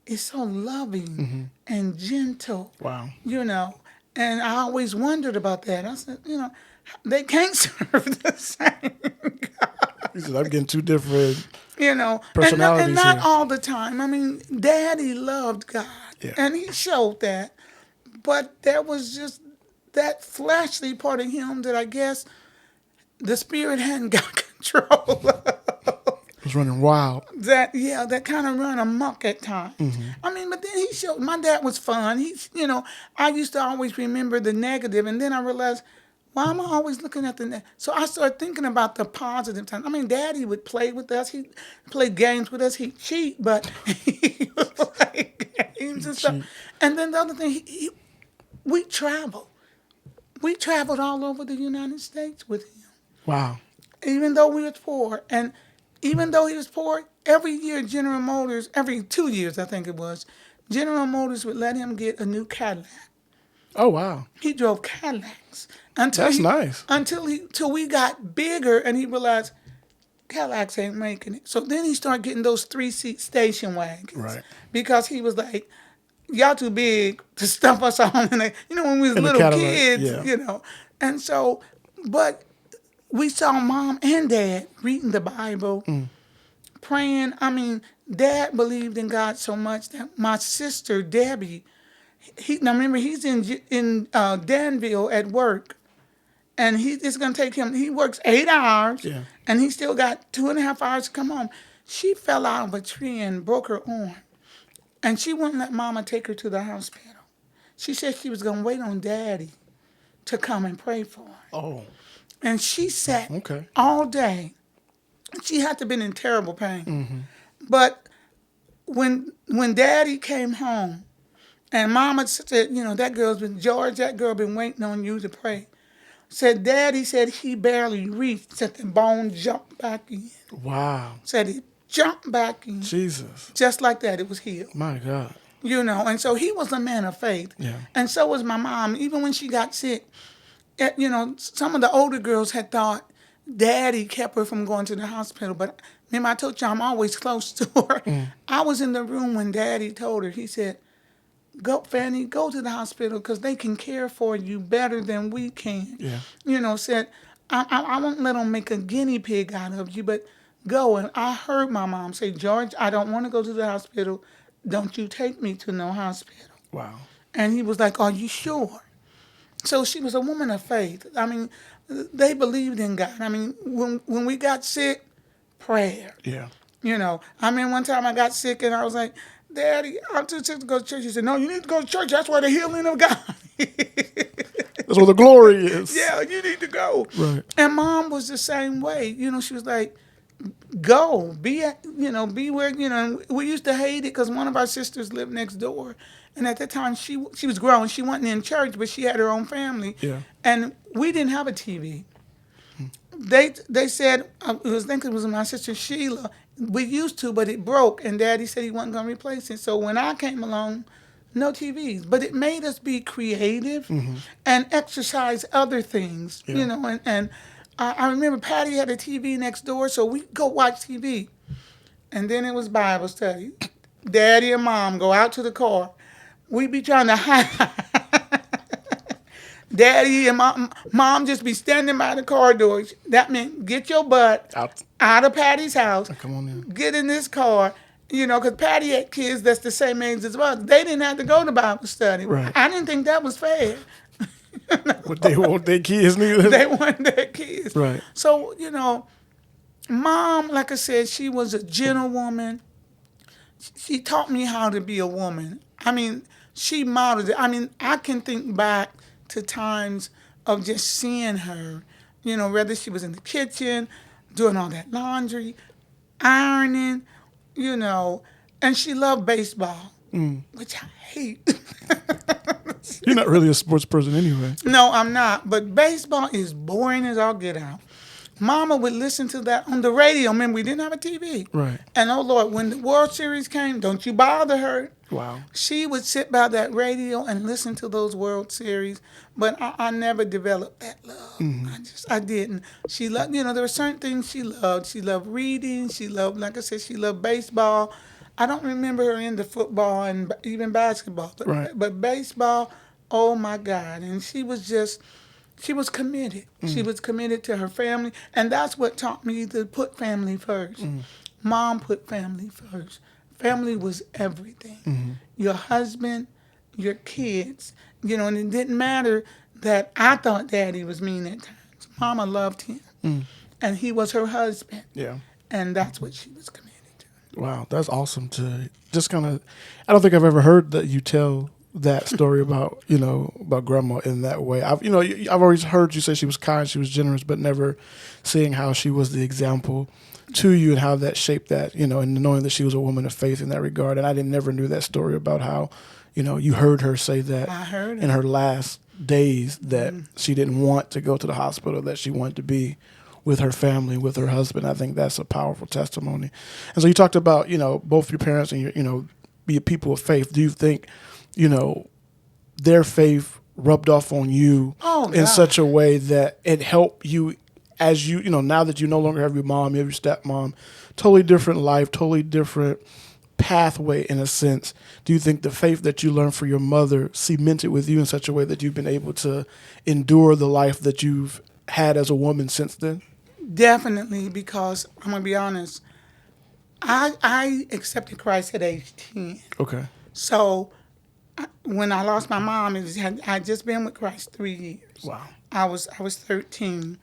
is so loving and gentle. Wow. And I always wondered about that. I said, they can't serve the same God. He said, I'm getting two different Personalities and not here. all the time. I mean, Daddy loved God, and he showed that. But there was just that fleshly part of him that I guess the spirit hadn't got control of. It was running wild. That kind of run amok at times. I mean, but then he showed, my dad was fun. I used to always remember the negative, and then I realized, why am I always looking at the negative? So I started thinking about the positive times. I mean, Daddy would play with us. He'd play games with us. He'd cheat, but he would play games and stuff. And then the other thing, we traveled. We traveled all over the United States with him. Wow. Even though we was poor. And even though he was poor, every year General Motors, every 2 years I think it was, General Motors would let him get a new Cadillac. Oh, wow. He drove Cadillacs. That's nice. Till we got bigger and he realized Cadillacs ain't making it. So then he started getting those 3-seat station wagons. Right. Because he was like, y'all too big to stuff us all in there. When we was little kids, And so, but we saw Mom and Dad reading the Bible, praying. I mean, Dad believed in God so much that my sister, Debbie, now remember, he's in Danville at work. And it's going to take him, he works 8 hours, and he still got 2.5 hours to come home. She fell out of a tree and broke her arm. And she wouldn't let Mama take her to the hospital. She said she was going to wait on Daddy to come and pray for her. Oh. And she sat all day. She had to have been in terrible pain. But when Daddy came home, and Mama said, that girl's been, George, that girl been waiting on you to pray. Said Daddy said he barely reached, said the bone jumped back in. Wow. Said it jumped back in. Jesus. Just like that, it was healed. My God. And so he was a man of faith. Yeah. And so was my mom. Even when she got sick, some of the older girls had thought Daddy kept her from going to the hospital. But remember, I told you I'm always close to her. I was in the room when Daddy told her, he said, go, Fanny, go to the hospital because they can care for you better than we can. Yeah. Said, I won't let them make a guinea pig out of you, but go. And I heard my mom say, George, I don't want to go to the hospital. Don't you take me to no hospital. Wow. And he was like, are you sure? So she was a woman of faith. I mean, they believed in God. I mean, when we got sick, prayer. Yeah. I mean, one time I got sick and I was like, Daddy, I'm too sick to go to church. He said, no, you need to go to church. That's where the healing of God That's where the glory is. Yeah, you need to go. Right. And Mom was the same way. She was like, go, be where, we used to hate it because one of our sisters lived next door. And at that time, she was grown. She wasn't in church, but she had her own family. Yeah. And we didn't have a TV. They said, I think it was my sister Sheila, we used to, but it broke. And Daddy said he wasn't going to replace it. So when I came along, no TVs. But it made us be creative and exercise other things, And I remember Patty had a TV next door, so we'd go watch TV. And then it was Bible study. Daddy and Mom go out to the car. We'd be trying to hide. Daddy and mom just be standing by the car door. That meant get your butt out of Patty's house. Come on in. Get in this car. Because Patty had kids that's the same age as well. They didn't have to go to Bible study. Right. I didn't think that was fair. But they want their kids neither. They want their kids. Right. So, Mom, like I said, she was a gentlewoman. She taught me how to be a woman. She modeled it. I can think back to times of just seeing her, whether she was in the kitchen, doing all that laundry, ironing, and she loved baseball, which I hate. You're not really a sports person anyway. No, I'm not. But baseball is boring as all get out. Mama would listen to that on the radio. Remember, we didn't have a TV. Right. And oh, Lord, when the World Series came, don't you bother her. Wow. She would sit by that radio and listen to those World Series. But I never developed that love. I didn't. She loved, there were certain things she loved. She loved reading. She loved, like I said, she loved baseball. I don't remember her into football and even basketball. But baseball, oh, my God. And she was committed. She was committed to her family. And that's what taught me to put family first. Mom put family first. Family was everything. Your husband, your kids, and it didn't matter that I thought Daddy was mean at times. Mama loved him. And he was her husband. Yeah. And that's what she was committed to. Wow, that's awesome to just kind of, I don't think I've ever heard that you tell that story about, about grandma in that way. I've always heard you say she was kind, she was generous, but never seeing how she was the example to you and how that shaped that, and knowing that she was a woman of faith in that regard. And I never knew that story about how, you heard her say that in her last days that she didn't want to go to the hospital, that she wanted to be with her family, with her husband. I think that's a powerful testimony. And so you talked about, both your parents and your, be a people of faith. Do you think, their faith rubbed off on you in such a way that it helped you as now that you no longer have your mom, you have your stepmom, totally different life, totally different pathway in a sense. Do you think the faith that you learned from your mother cemented with you in such a way that you've been able to endure the life that you've had as a woman since then? Definitely, because I'm going to be honest, I accepted Christ at age 10. Okay. So when I lost my mom, I'd just been with Christ 3 years. Wow. I was 13.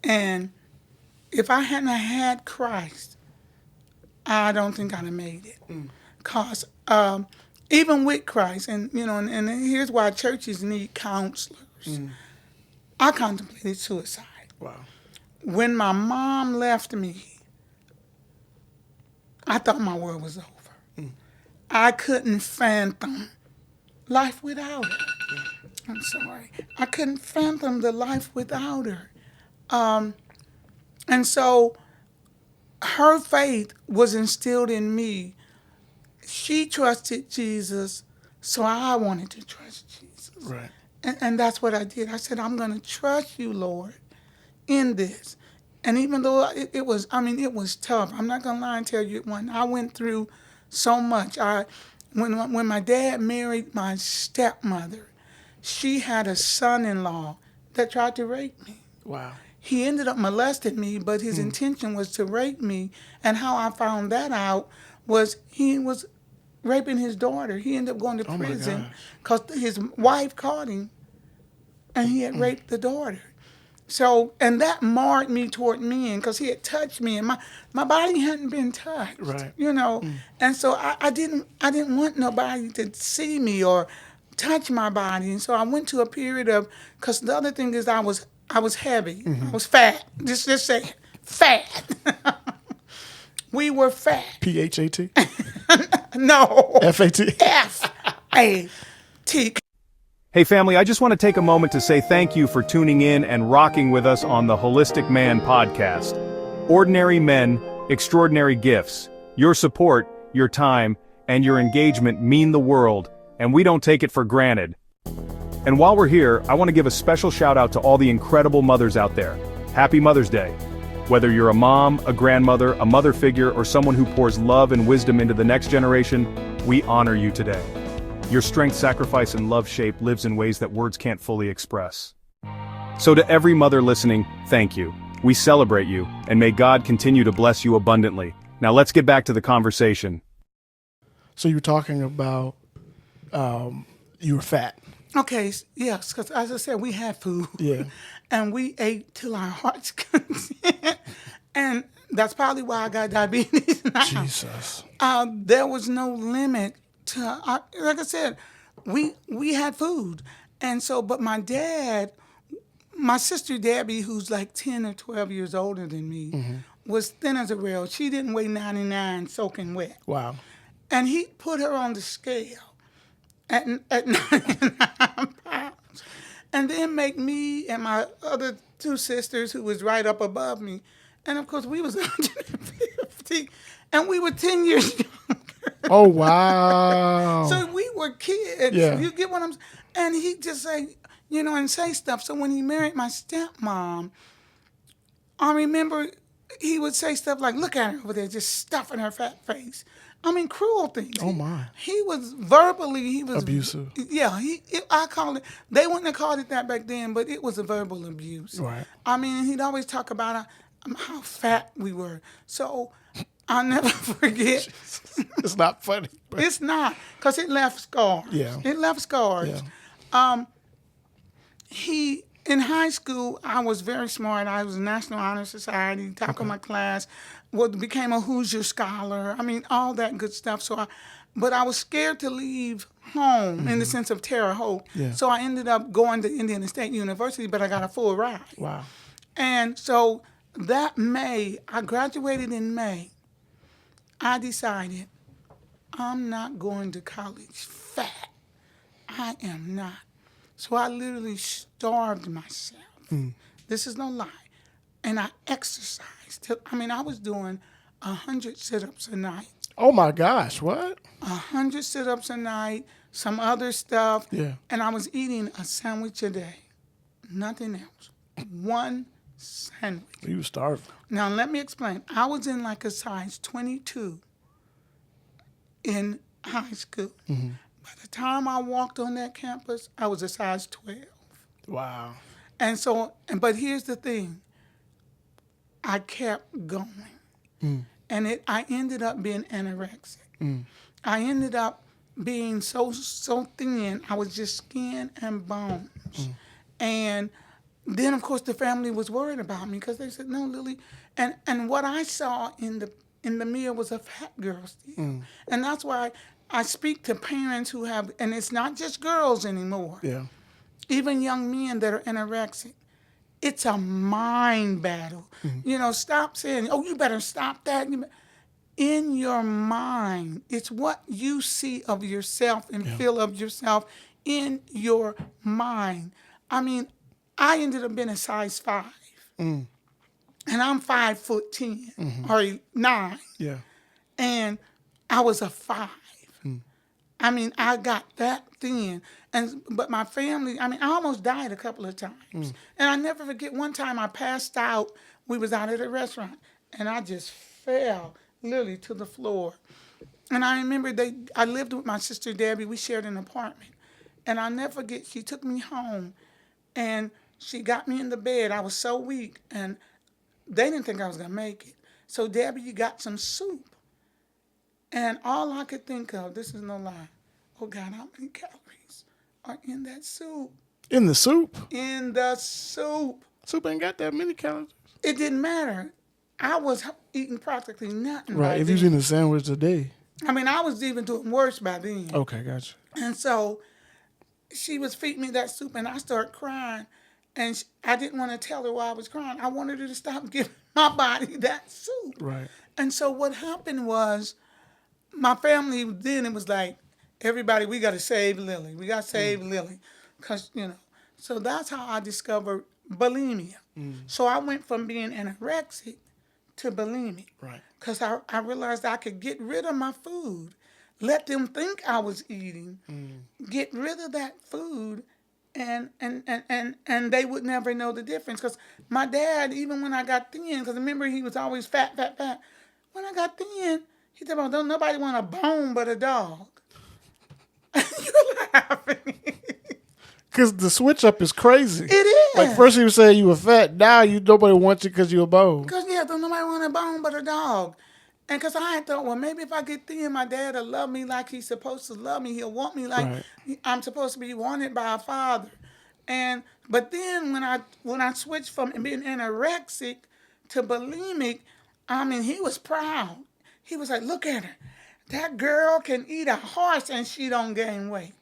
And if I hadn't had Christ, I don't think I'd have made it. Because even with Christ, and here's why churches need counselors. I contemplated suicide. Wow. When my mom left me, I thought my world was over. I couldn't fathom life without her. I'm sorry. I couldn't fathom the life without her. And so her faith was instilled in me. She trusted Jesus, so I wanted to trust Jesus. Right. And that's what I did. I said, I'm going to trust you, Lord, in this. And even though it was tough. I'm not going to lie and tell you when I went through so much. When my dad married my stepmother, she had a son-in-law that tried to rape me. Wow. He ended up molesting me, but his intention was to rape me. And how I found that out was he was raping his daughter. He ended up going to prison because his wife caught him, and he had raped the daughter. So, and that marred me toward men because he had touched me, and my body hadn't been touched, right. And so I didn't want nobody to see me or touch my body. And so I went to a period of, because the other thing is I was heavy. I was fat. Just say fat. We were fat. P-H-A-T? No. F-A-T? F-A-T. Hey family, I just want to take a moment to say thank you for tuning in and rocking with us on the Holistic Man podcast. Ordinary men, extraordinary gifts. Your support, your time, and your engagement mean the world, and we don't take it for granted. And while we're here, I want to give a special shout out to all the incredible mothers out there. Happy Mother's Day. Whether you're a mom, a grandmother, a mother figure, or someone who pours love and wisdom into the next generation, we honor you today. Your strength, sacrifice, and love shape lives in ways that words can't fully express. So to every mother listening, thank you. We celebrate you, and may God continue to bless you abundantly. Now let's get back to the conversation. So you were talking about you were fat. Okay, yes, because as I said, we had food. Yeah. And we ate till our hearts content. And that's probably why I got diabetes now. Jesus. There was no limit to, like I said, we had food. And so, but my dad, my sister Debbie, who's like 10 or 12 years older than me, was thin as a rail. She didn't weigh 99 soaking wet. Wow. And he put her on the scale at 99 pounds. And then make me and my other two sisters, who was right up above me, and of course we was 150, and we were 10 years younger. Oh, wow. So we were kids. Yeah. You get what I'm saying? And he just say, and say stuff. So when he married my stepmom, I remember he would say stuff like, look at her over there, just stuffing her fat face. I mean, cruel things. Oh, my. He was verbally, abusive. Yeah, I call it, they wouldn't have called it that back then, but it was a verbal abuse. Right. I mean, he'd always talk about how fat we were. So I'll never forget. It's not funny. But. It's not, because it left scars. Yeah. It left scars. Yeah. In high school, I was very smart. I was a National Honor Society, top of my class, became a Hoosier Scholar. I mean, all that good stuff. But I was scared to leave home in the sense of Terre Haute. Yeah. So I ended up going to Indiana State University, but I got a full ride. Wow. And so that May, I graduated in May, I decided I'm not going to college fat. I am not. So I literally starved myself. This is no lie. And I exercised. I was doing 100 sit-ups a night. Oh, my gosh. What? 100 sit-ups a night, some other stuff. Yeah. And I was eating a sandwich a day. Nothing else. One sandwich. You were starving. Now, let me explain. I was in like a size 22 in high school. By the time I walked on that campus, I was a size 12. Wow. And so, but here's the thing. I kept going. And I ended up being anorexic. I ended up being so thin, I was just skin and bones. And then, of course, the family was worried about me because they said, no, Lillie. And what I saw in the meal was a fat girl still. And that's why I speak to parents who have, and it's not just girls anymore. Yeah. Even young men that are anorexic. It's a mind battle. Stop saying, oh, you better stop that. In your mind, it's what you see of yourself and feel of yourself in your mind. I mean, I ended up being a size 5. And I'm 5'10" or 9. Yeah. And I was a 5. I mean, I got that thin. But my family, I almost died a couple of times. And I never forget one time I passed out. We was out at a restaurant. And I just fell literally to the floor. And I remember I lived with my sister Debbie. We shared an apartment. And I'll never forget, she took me home. And she got me in the bed. I was so weak. And they didn't think I was going to make it. So Debbie got some soup. And all I could think of, this is no lie, oh God, how many calories are in that soup? In the soup? In the soup. Soup ain't got that many calories. It didn't matter. I was eating practically nothing. Right, if you're eating a sandwich a day. I was even doing worse by then. Okay, gotcha. And so she was feeding me that soup, and I started crying. And I didn't want to tell her why I was crying. I wanted her to stop giving my body that soup. Right. And so what happened was, my family then, it was like, everybody, we got to save Lillie. We got to save Lillie. Because, so that's how I discovered bulimia. So I went from being anorexic to bulimic. Right. Because I realized I could get rid of my food, let them think I was eating, get rid of that food, and they would never know the difference. Because my dad, even when I got thin, because remember he was always fat. When I got thin, he said, well, don't nobody want a bone but a dog. You laughing. Because the switch up is crazy. It is. Like first he was saying you were fat. Now nobody wants you because you're a bone. Because, don't nobody want a bone but a dog. And because I thought, well, maybe if I get thin, my dad will love me like he's supposed to love me. He'll want me like I'm supposed to be wanted by a father. But then when I switched from being anorexic to bulimic, he was proud. He was like, look at her. That girl can eat a horse and she don't gain weight.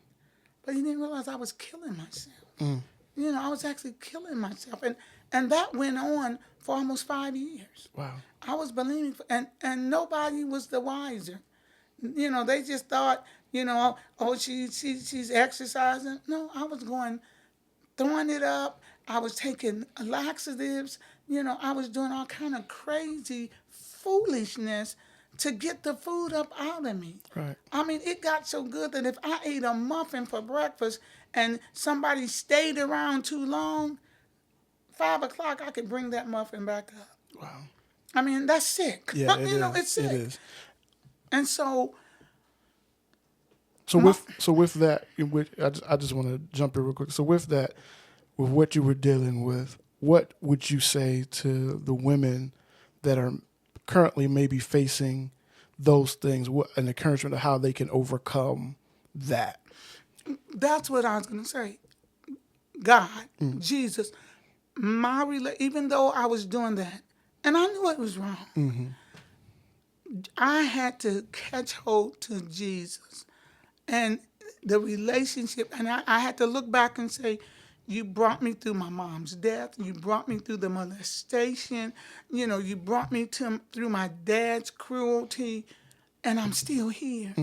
But he didn't realize I was killing myself. I was actually killing myself. And that went on for almost 5 years. Wow. I was bulimic, and nobody was the wiser. They just thought, oh, she's exercising. No, I was throwing it up. I was taking laxatives. I was doing all kind of crazy foolishness to get the food up out of me. Right. It got so good that if I ate a muffin for breakfast and somebody stayed around too long, 5 o'clock, I could bring that muffin back up. Wow. That's sick. Yeah, it's sick. It is. And so with that, I just want to jump in real quick. So with that, with what you were dealing with, what would you say to the women that are currently maybe facing those things? What an encouragement of how they can overcome that? That's what I was going to say. God, Jesus, even though I was doing that, and I knew it was wrong, I had to catch hold to Jesus and the relationship. And I had to look back and say, you brought me through my mom's death. You brought me through the molestation. You brought me through my dad's cruelty, and I'm still here.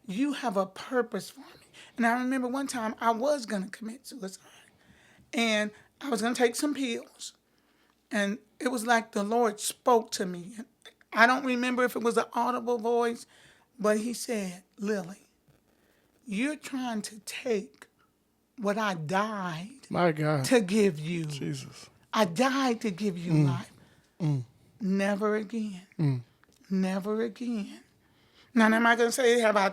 You have a purpose for me. And I remember one time I was going to commit suicide, and I was going to take some pills, and it was like the Lord spoke to me. I don't remember if it was an audible voice, but he said, Lillie, you're trying to take what I died to give you. Jesus. I died to give you life. Never again. Never again. Now, am I going to say, have I,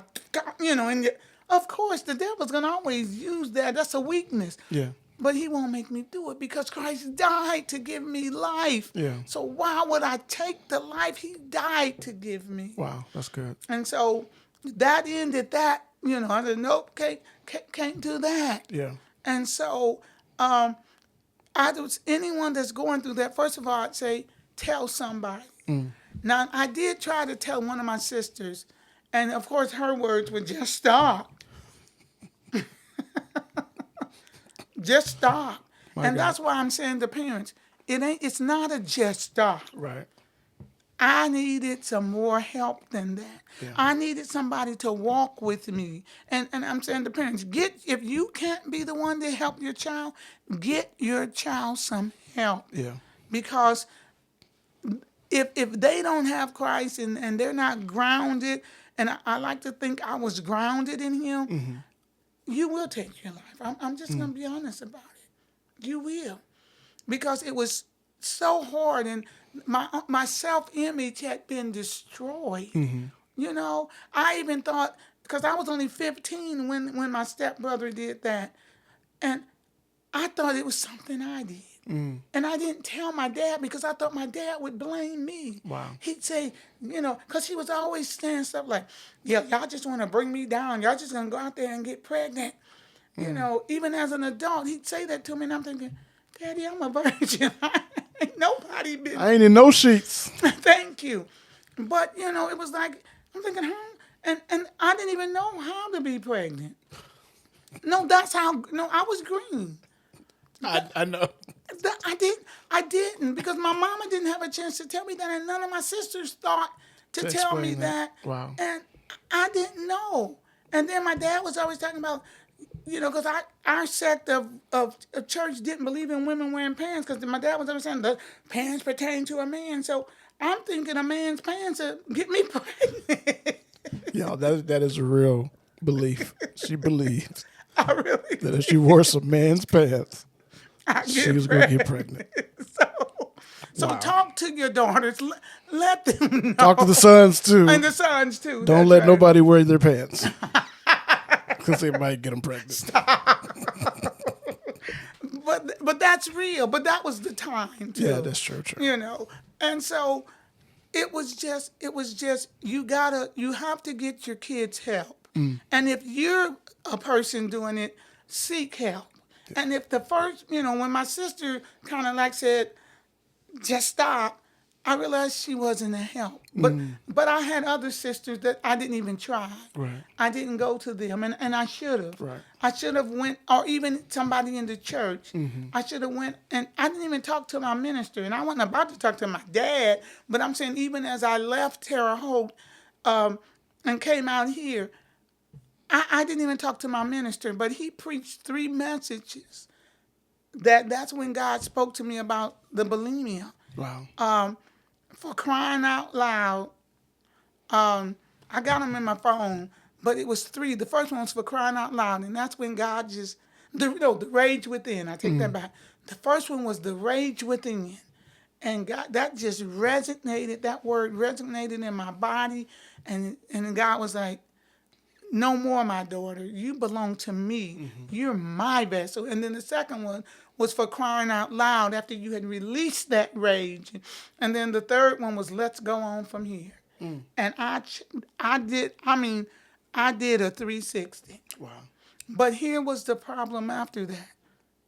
of course, the devil's going to always use that. That's a weakness. Yeah. But he won't make me do it because Christ died to give me life. Yeah. So why would I take the life he died to give me? Wow, that's good. And so that ended that. I said, nope, can't do that. Yeah. And so anyone that's going through that, first of all, I'd say, tell somebody. Now, I did try to tell one of my sisters, and of course her words were, just stop. Just stop. That's why I'm saying to parents, it's not a just stop. Right. I needed some more help than that. Yeah. I needed somebody to walk with me. And I'm saying to parents, if you can't be the one to help your child, get your child some help. Yeah. Because if they don't have Christ and they're not grounded, and I like to think I was grounded in him, you will take your life. I'm just going to be honest about it. You will. Because it was so hard, and my self-image had been destroyed. I even thought, because I was only 15 when my stepbrother did that, and I thought it was something I did. And I didn't tell my dad because I thought my dad would blame me. Wow. He'd say, because he was always saying stuff like, yeah, y'all just want to bring me down. Y'all just going to go out there and get pregnant. Even as an adult, he'd say that to me, and I'm thinking, Daddy, I'm a virgin. Ain't nobody been. I ain't in no sheets. Thank you. But, it was like, I'm thinking, and I didn't even know how to be pregnant. No, I was green. I know. I didn't, because my mama didn't have a chance to tell me that, and none of my sisters thought to tell me that. Wow. And I didn't know. And then my dad was always talking about, because our sect of church didn't believe in women wearing pants, because my dad was always saying the pants pertain to a man. So I'm thinking a man's pants will get me pregnant. Yeah, that is a real belief. She believes I really that if she wore some man's pants, she was going to get pregnant. So talk to your daughters. Let them know. Talk to the sons, too. And the sons, too. Don't let nobody wear their pants. Because they might get them pregnant. Stop. But that's real. But that was the time, too. Yeah, that's true. You know, and so it was just you have to get your kids help. And if you're a person doing it, seek help. Yeah. And if the first, when my sister kind of like said, just stop, I realized she wasn't a help. But I had other sisters that I didn't even try. Right. I didn't go to them, and I should have. Right. I should have went, or even somebody in the church. I should have went, and I didn't even talk to my minister, and I wasn't about to talk to my dad. But I'm saying, even as I left Terre Haute and came out here, I didn't even talk to my minister, but he preached 3 messages. That's when God spoke to me about the bulimia. Wow. For crying out loud, I got them in my phone, but it was 3. The first one was for crying out loud, and that's when God the rage within. I take that back. The first one was the rage within, and God, that just resonated. That word resonated in my body, and God was like, "No more, my daughter. You belong to me. You're my vessel." And then the second one was for crying out loud after you had released that rage. And then the third one was, let's go on from here. And I did a 360. Wow. But here was the problem after that.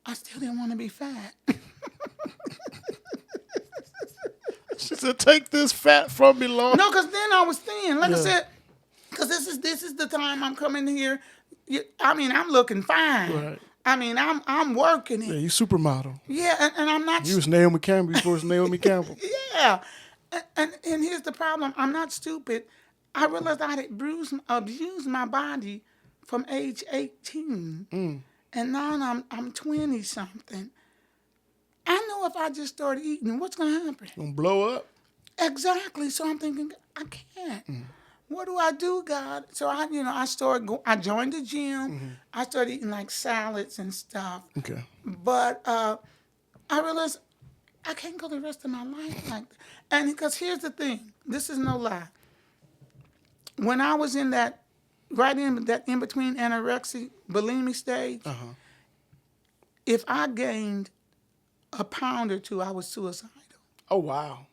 I still didn't want to be fat. She said, take this fat from me, Lord. No, because then I was thin. Like I said, because this is the time I'm coming here. I'm looking fine. Right. I'm working it. Yeah, you supermodel. Yeah, and I'm not. You was Naomi Campbell before it was Naomi Campbell. Yeah, and here's the problem. I'm not stupid. I realized I had abused my body from age 18, and now I'm 20 something. I know if I just started eating, what's gonna happen? Gonna blow up. Exactly. So I'm thinking, I can't. What do I do, God? So I joined the gym. I started eating like salads and stuff. Okay. But I realized I can't go the rest of my life like that. And because here's the thing, this is no lie. When I was in that, in between anorexia, bulimia stage, if I gained a pound or 2, I was suicidal. Oh, wow.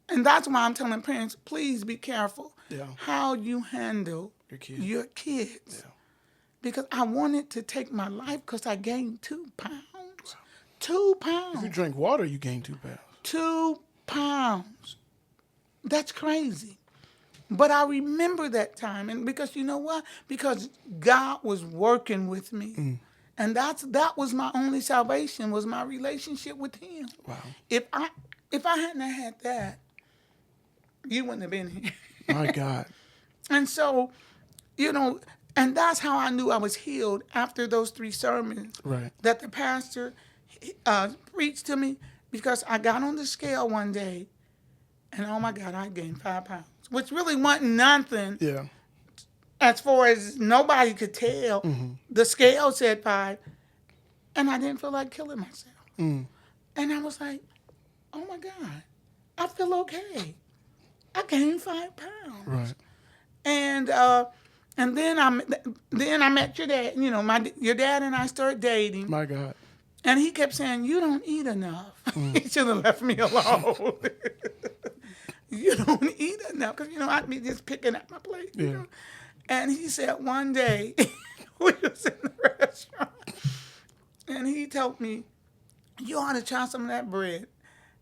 And that's why I'm telling parents, please be careful how you handle your kids. Yeah. Because I wanted to take my life because I gained 2 pounds. Wow. 2 pounds. If you drink water, you gain 2 pounds. 2 pounds. That's crazy. But I remember that time. And because you know what? Because God was working with me. And that was my only salvation, was my relationship with him. Wow. If I hadn't had that, you wouldn't have been here. My God. And so, and that's how I knew I was healed after those 3 sermons that the pastor preached to me, because I got on the scale one day and oh my God, I gained 5 pounds, which really wasn't nothing. Yeah. As far as nobody could tell, the scale said 5, and I didn't feel like killing myself. And I was like, oh my God, I feel okay. I gained 5 pounds. Right. And then I met your dad. Your dad and I started dating. My God. And he kept saying, you don't eat enough. He should have left me alone. You don't eat enough. Because, I'd be just picking at my plate. You know? And he said one day, we was in the restaurant, and he told me, you ought to try some of that bread.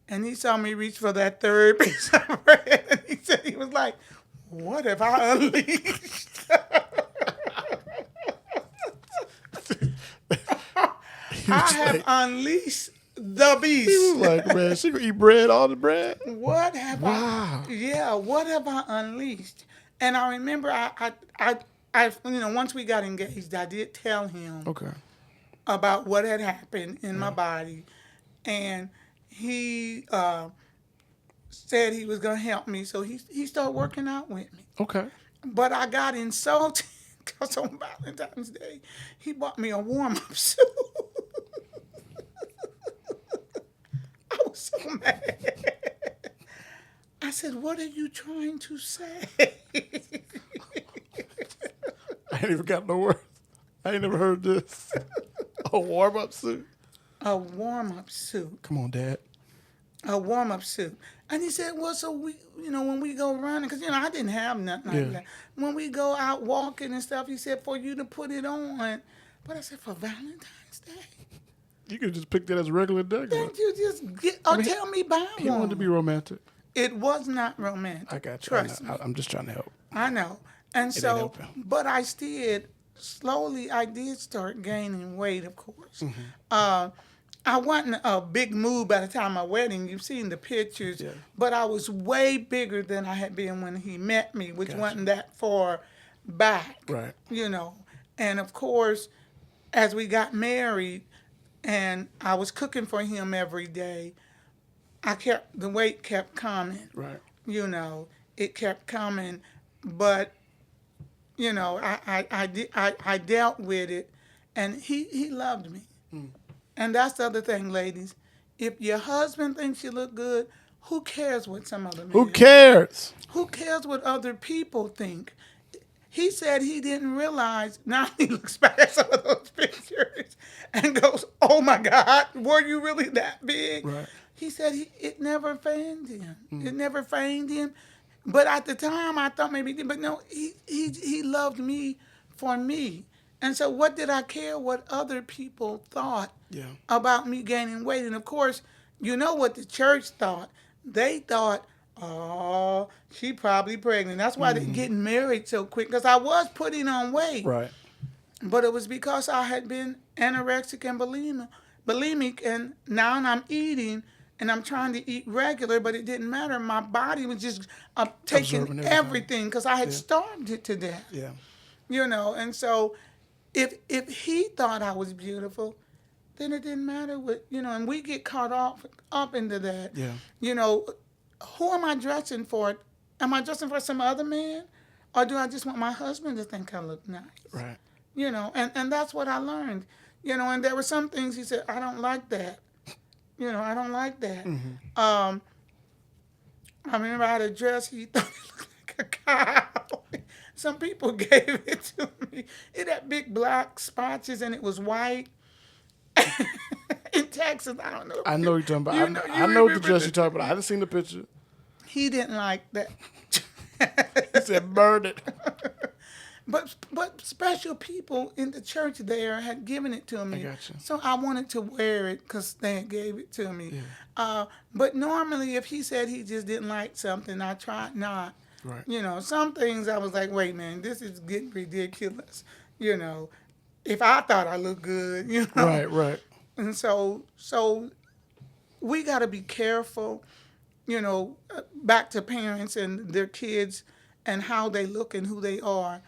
And he saw me reach for that 3rd piece of bread, and he said, he was like, what have I unleashed? I have unleashed the beast. He was like, man, she gonna eat bread, all the bread? What have what have I unleashed? And I remember I once we got engaged, I did tell him about what had happened in my body. And he said he was going to help me. So he started working out with me. Okay. But I got insulted because on Valentine's Day, he bought me a warm-up suit. I was so mad. I said, what are you trying to say? I ain't even got no words. I ain't never heard this. A warm-up suit? A warm-up suit. Come on, Dad. A warm-up suit. And he said, well, so we, when we go running, because, I didn't have nothing like that. When we go out walking and stuff, he said, for you to put it on. But I said, for Valentine's Day? You could just pick that as a regular day. Didn't you just tell me buy one? He wanted to be romantic. It was not romantic. I got you. Trust me. I'm just trying to help. I know. And so, but I did start gaining weight, of course. Mm-hmm. I wasn't a big mood by the time of my wedding. You've seen the pictures. Yeah. But I was way bigger than I had been when he met me, which wasn't that far back. Right. And of course, as we got married and I was cooking for him every day, the weight kept coming. Right. It kept coming. But, I dealt with it, and he loved me. Mm. And that's the other thing, ladies. If your husband thinks you look good, who cares what some other man? Who cares? Who cares what other people think? He said he didn't realize. Now he looks back at some of those pictures and goes, "Oh my God, were you really that big?" Right. He said it never feigned him. Mm. It never feigned him. But at the time, I thought maybe he did. But no, he loved me for me. And so what did I care what other people thought about me gaining weight? And, of course, you know what the church thought. They thought, oh, she probably pregnant. That's why they're getting married so quick, because I was putting on weight. Right. But it was because I had been anorexic and bulimic, and now I'm eating, and I'm trying to eat regular, but it didn't matter. My body was just taking everything because I had starved it to death. Yeah. And so if he thought I was beautiful, then it didn't matter what, and we get caught up into that. Yeah. Who am I dressing for? Am I dressing for some other man? Or do I just want my husband to think I look nice? Right. And that's what I learned. And there were some things he said, I don't like that. I don't like that. Mm-hmm. I remember I had a dress, he thought it looked like a cow. Some people gave it to me. It had big black spotches and it was white. In Texas, I don't know. I know you're talking about. I know the dress you're talking about. I haven't seen the picture. He didn't like that. He said, burn it. But special people in the church there had given it to me. I got you. So I wanted to wear it because they gave it to me. Yeah. But normally if he said he just didn't like something, I tried not. Right. Some things I was like, wait, man, this is getting ridiculous. If I thought I looked good, Right. And so we got to be careful, back to parents and their kids and how they look and who they are.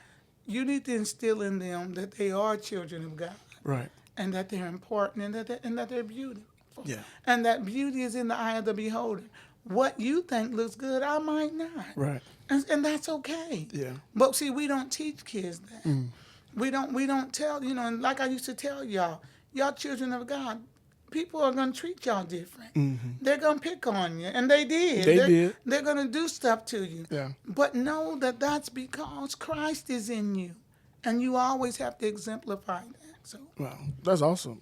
You need to instill in them that they are children of God. Right. And that they're important and that they're beautiful. Yeah. And that beauty is in the eye of the beholder. What you think looks good, I might not. Right. And that's okay. Yeah. But see, we don't teach kids that. Mm. We don't tell, and like I used to tell y'all children of God, people are going to treat y'all different. Mm-hmm. They're going to pick on you. And they did. They're going to do stuff to you. Yeah. But know that that's because Christ is in you. And you always have to exemplify that. So. Well, that's awesome.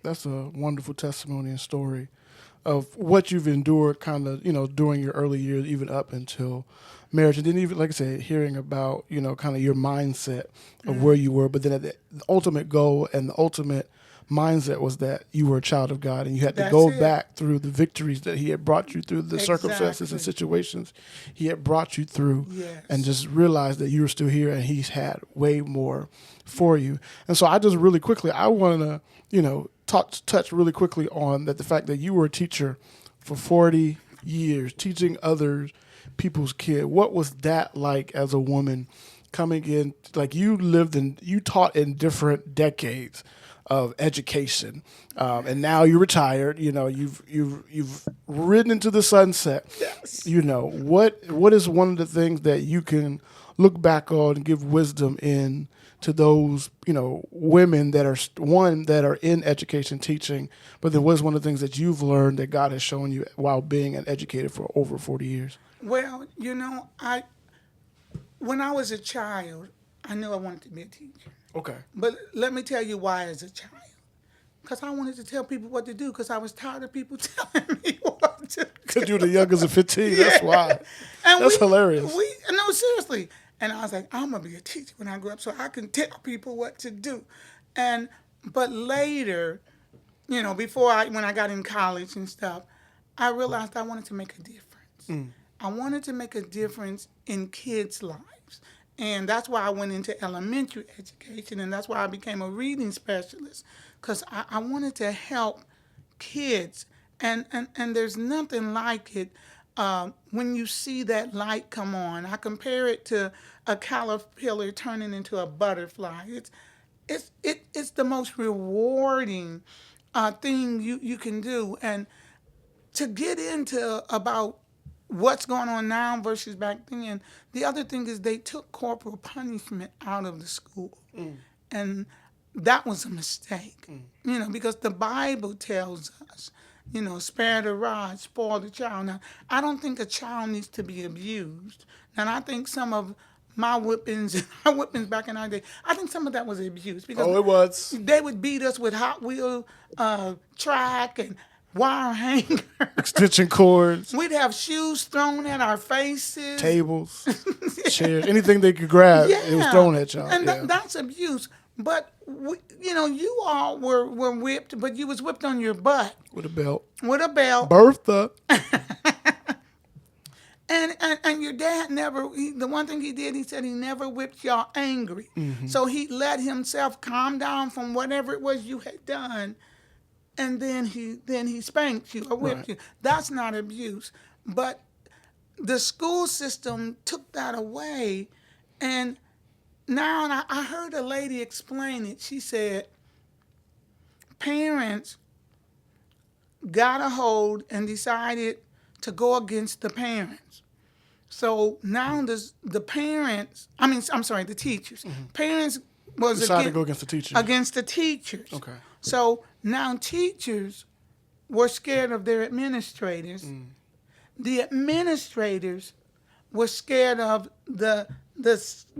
That's a wonderful testimony and story of what you've endured kind of, during your early years, even up until marriage. And then even, like I said, hearing about, kind of your mindset of where you were. But then the ultimate goal and the ultimate mindset was that you were a child of God and you had to go back through the victories that he had brought you through, the circumstances and situations he had brought you through, and just realize that you were still here and he's had way more for you. And so I just really quickly, I want to, touch really quickly on that, the fact that you were a teacher for 40 years, teaching others, people's kids. What was that like as a woman coming in? Like you taught in different decades of education, and now you're retired. You've ridden into the sunset. Yes. What is one of the things that you can look back on and give wisdom in to those women that are in education teaching, but then what is one of the things that you've learned that God has shown you while being an educator for over 40 years? Well, when I was a child, I knew I wanted to be a teacher. Okay. But let me tell you why as a child. Because I wanted to tell people what to do because I was tired of people telling me what to do. Because you're the youngest of 15. That's why. And That's hilarious. No, seriously. And I was like, I'm going to be a teacher when I grow up so I can tell people what to do. But later, when I got in college and stuff, I realized I wanted to make a difference. I wanted to make a difference in kids' lives. And that's why I went into elementary education, and that's why I became a reading specialist, because I wanted to help kids. And there's nothing like it when you see that light come on. I compare it to a caterpillar turning into a butterfly. It's the most rewarding thing you can do. And to get into about what's going on now versus back then, the other thing is they took corporal punishment out of the school. And that was a mistake, because the Bible tells us, spare the rod, spoil the child. Now, I don't think a child needs to be abused. And I think some of my whippings and our whippings back in our day, I think some of that was abuse. Because it was. They would beat us with Hot Wheel track and wire hangers. Extension cords. We'd have shoes thrown at our faces. Tables, chairs, anything they could grab, it was thrown at y'all. And that's abuse. But, you all were whipped, but you was whipped on your butt. With a belt. Bertha. And And your dad the one thing he did, he said he never whipped y'all angry. So he let himself calm down from whatever it was you had done, and then he spanked you or whipped you. That's not abuse. But the school system took that away, and now I heard a lady explain it. She said, parents got a hold and decided to go against the parents. So now the teachers. Parents was decided to go against the teachers. Against the teachers. Okay. So now teachers were scared of their administrators. The administrators were scared of the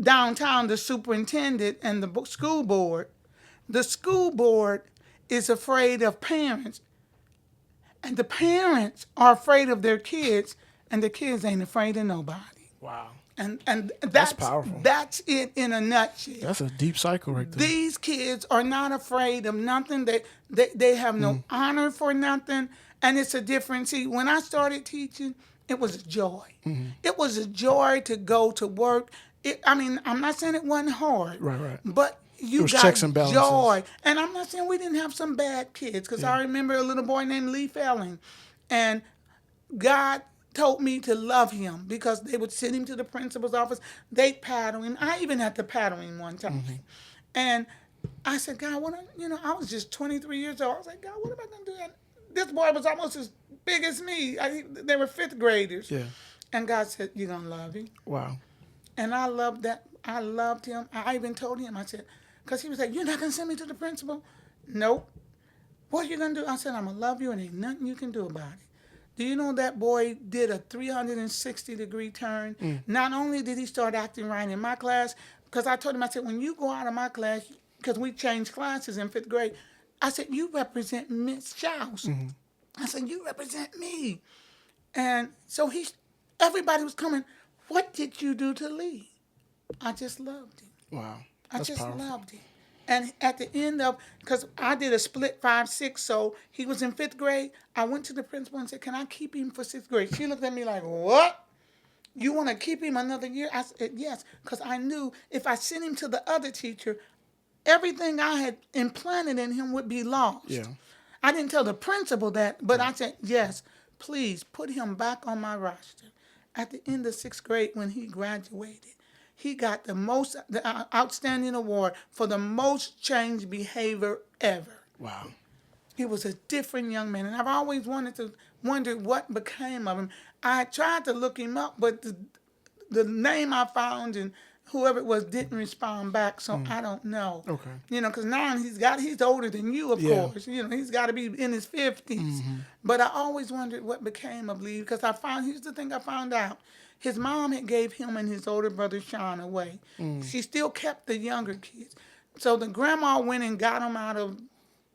downtown, the superintendent and the school board. The school board is afraid of parents. And the parents are afraid of their kids, and the kids ain't afraid of nobody. Wow. And that's powerful. That's it in a nutshell. That's a deep cycle right there. These kids are not afraid of nothing. They have no honor for nothing. And it's a difference. See, when I started teaching, it was a joy. It was a joy to go to work. I'm not saying it wasn't hard. Right. But you got checks and balances. Joy. And I'm not saying we didn't have some bad kids, because I remember a little boy named Lee Felling, and God told me to love him because they would send him to the principal's office. They'd paddle him. I even had to paddle him one time. And I said, God, I was just 23 years old. I was like, God, what am I going to do? And this boy was almost as big as me. They were fifth graders. Yeah. And God said, you're going to love him. Wow. And I loved that. I loved him. I even told him, I said, because he was like, you're not going to send me to the principal? Nope. What are you going to do? I said, I'm going to love you and ain't nothing you can do about it. Do you know that boy did a 360-degree turn? Not only did he start acting right in my class, because I told him, I said, when you go out of my class, because we changed classes in fifth grade, I said, you represent Miss Chouse. I said, you represent me. And so everybody was coming, what did you do to Lee? I just loved him. Wow. I just powerful. loved him. And at the end of, because I did a split 5-6, so he was in fifth grade, I went to the principal and said, can I keep him for sixth grade? She looked at me like, what? You want to keep him another year? I said, yes, because I knew if I sent him to the other teacher, everything I had implanted in him would be lost. Yeah. I didn't tell the principal that, but I said, yes, please put him back on my roster. At the end of sixth grade, when he graduated, he got the outstanding award for the most changed behavior ever. Wow. He was a different young man, and I've always wondered what became of him. I tried to look him up, but the name I found and whoever it was didn't respond back, so I don't know. Okay. Because now he's older than you, of course. He's got to be in his 50s. But I always wondered what became of Lee, because here's the thing I found out. his mom had gave him and his older brother Sean away. She still kept the younger kids. So the grandma went and got him out of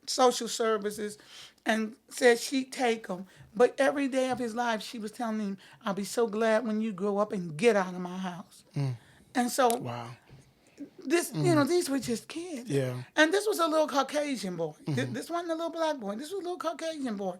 social services and said she'd take him. But every day of his life, she was telling him, I'll be so glad when you grow up and get out of my house. And so Wow. this, these were just kids. Yeah. And this was a little Caucasian boy. This wasn't a little black boy. This was a little Caucasian boy.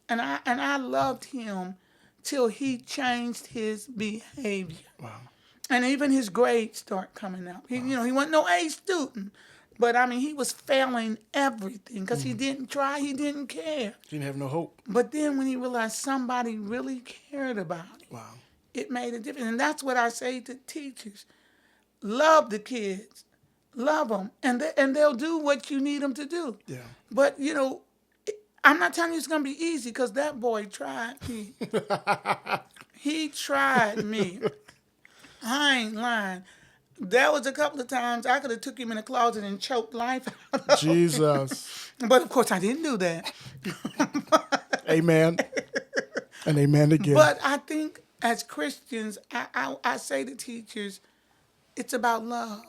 And I loved him till he changed his behavior. Wow. And even his grades start coming out. He wasn't no A student. But, I mean, he was failing everything because he didn't try. He didn't care. He didn't have no hope. But then when he realized somebody really cared about him, Wow. it made a difference. And that's what I say to teachers. Love the kids. Love them. And they'll do what you need them to do. Yeah. But, I'm not telling you it's going to be easy because that boy tried me. He tried me. I ain't lying. There was a couple of times I could have took him in the closet and choked life out of him. Jesus. But, of course, I didn't do that. Amen. And amen again. But I think as Christians, I say to teachers, it's about love.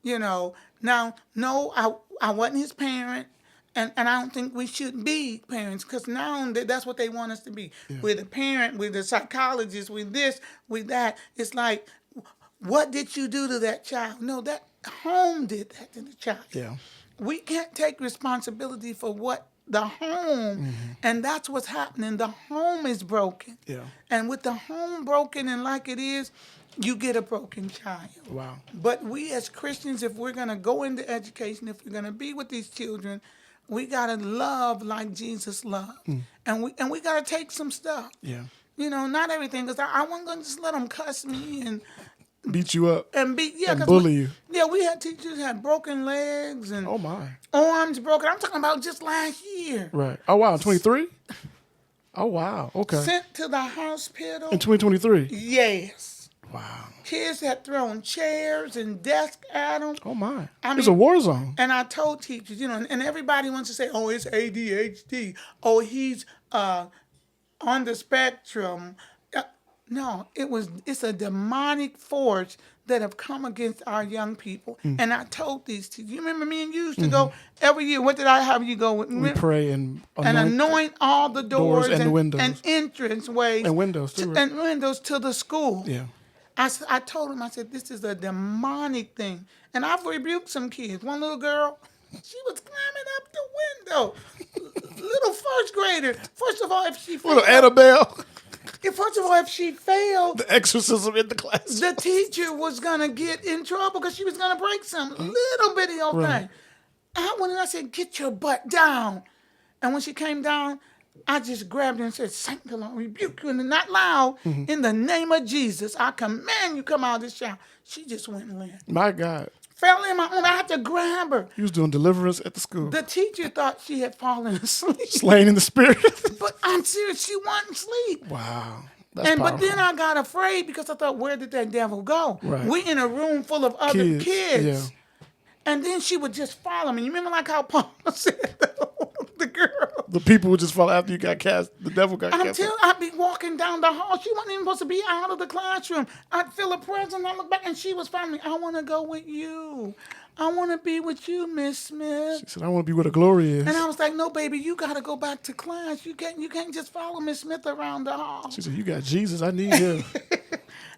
Now, no, I wasn't his parent. And I don't think we should be parents because now that's what they want us to be. Yeah. We're the parent, we're the psychologist, we're this, we're that. It's like, what did you do to that child? No, that home did that to the child. Yeah. We can't take responsibility for what the home, and that's what's happening. The home is broken. Yeah. And with the home broken and like it is, you get a broken child. Wow. But we as Christians, if we're going to go into education, if we're going to be with these children, we got to love like Jesus loved. And we got to take some stuff. Yeah. Not everything, because I wasn't going to just let them cuss me and beat you up and bully you. Yeah, we had teachers that had broken legs and oh my arms broken. I'm talking about just last year. Right. Oh wow, 23? Oh wow. Okay. Sent to the hospital. In 2023? Yes. Wow. Kids had thrown chairs and desks at them. Oh my. It's a war zone. And I told teachers, and everybody wants to say, oh, it's ADHD. Oh, he's on the spectrum. No, it's a demonic force that have come against our young people. And I told these teachers, you remember me and you used to go every year, what did I have you go? We pray and anoint all the doors and the windows. And entrance ways. And windows too. And windows to the school. Yeah. I told them, I said, this is a demonic thing. And I've rebuked some kids. One little girl, she was climbing up the window. Little first grader. First of all, if she failed. Little Annabelle. First of all, if she failed. The exorcism in the class. The teacher was going to get in trouble because she was going to break some little bitty old thing. I went and I said, get your butt down. And when she came down, I just grabbed her and said, Saint the Lord, rebuke you, and not loud. In the name of Jesus, I command you come out of this shower. She just went and left. My God. Fell in my arm. I had to grab her. You was doing deliverance at the school. The teacher thought she had fallen asleep. Slain in the spirit. But I'm serious, she wasn't asleep. Wow. That's But then I got afraid because I thought, where did that devil go? Right. We're in a room full of other kids. Yeah. And then she would just follow me. You remember like how Paul said, the girl. The people would just follow after you got cast. The devil got cast. Until I'd be walking down the hall. She wasn't even supposed to be out of the classroom. I'd feel a presence. I look back and she was following me. I want to go with you. I want to be with you, Miss Smith. She said, I want to be where the glory is. And I was like, no, baby, you got to go back to class. You can't just follow Miss Smith around the hall. She said, you got Jesus. I need him.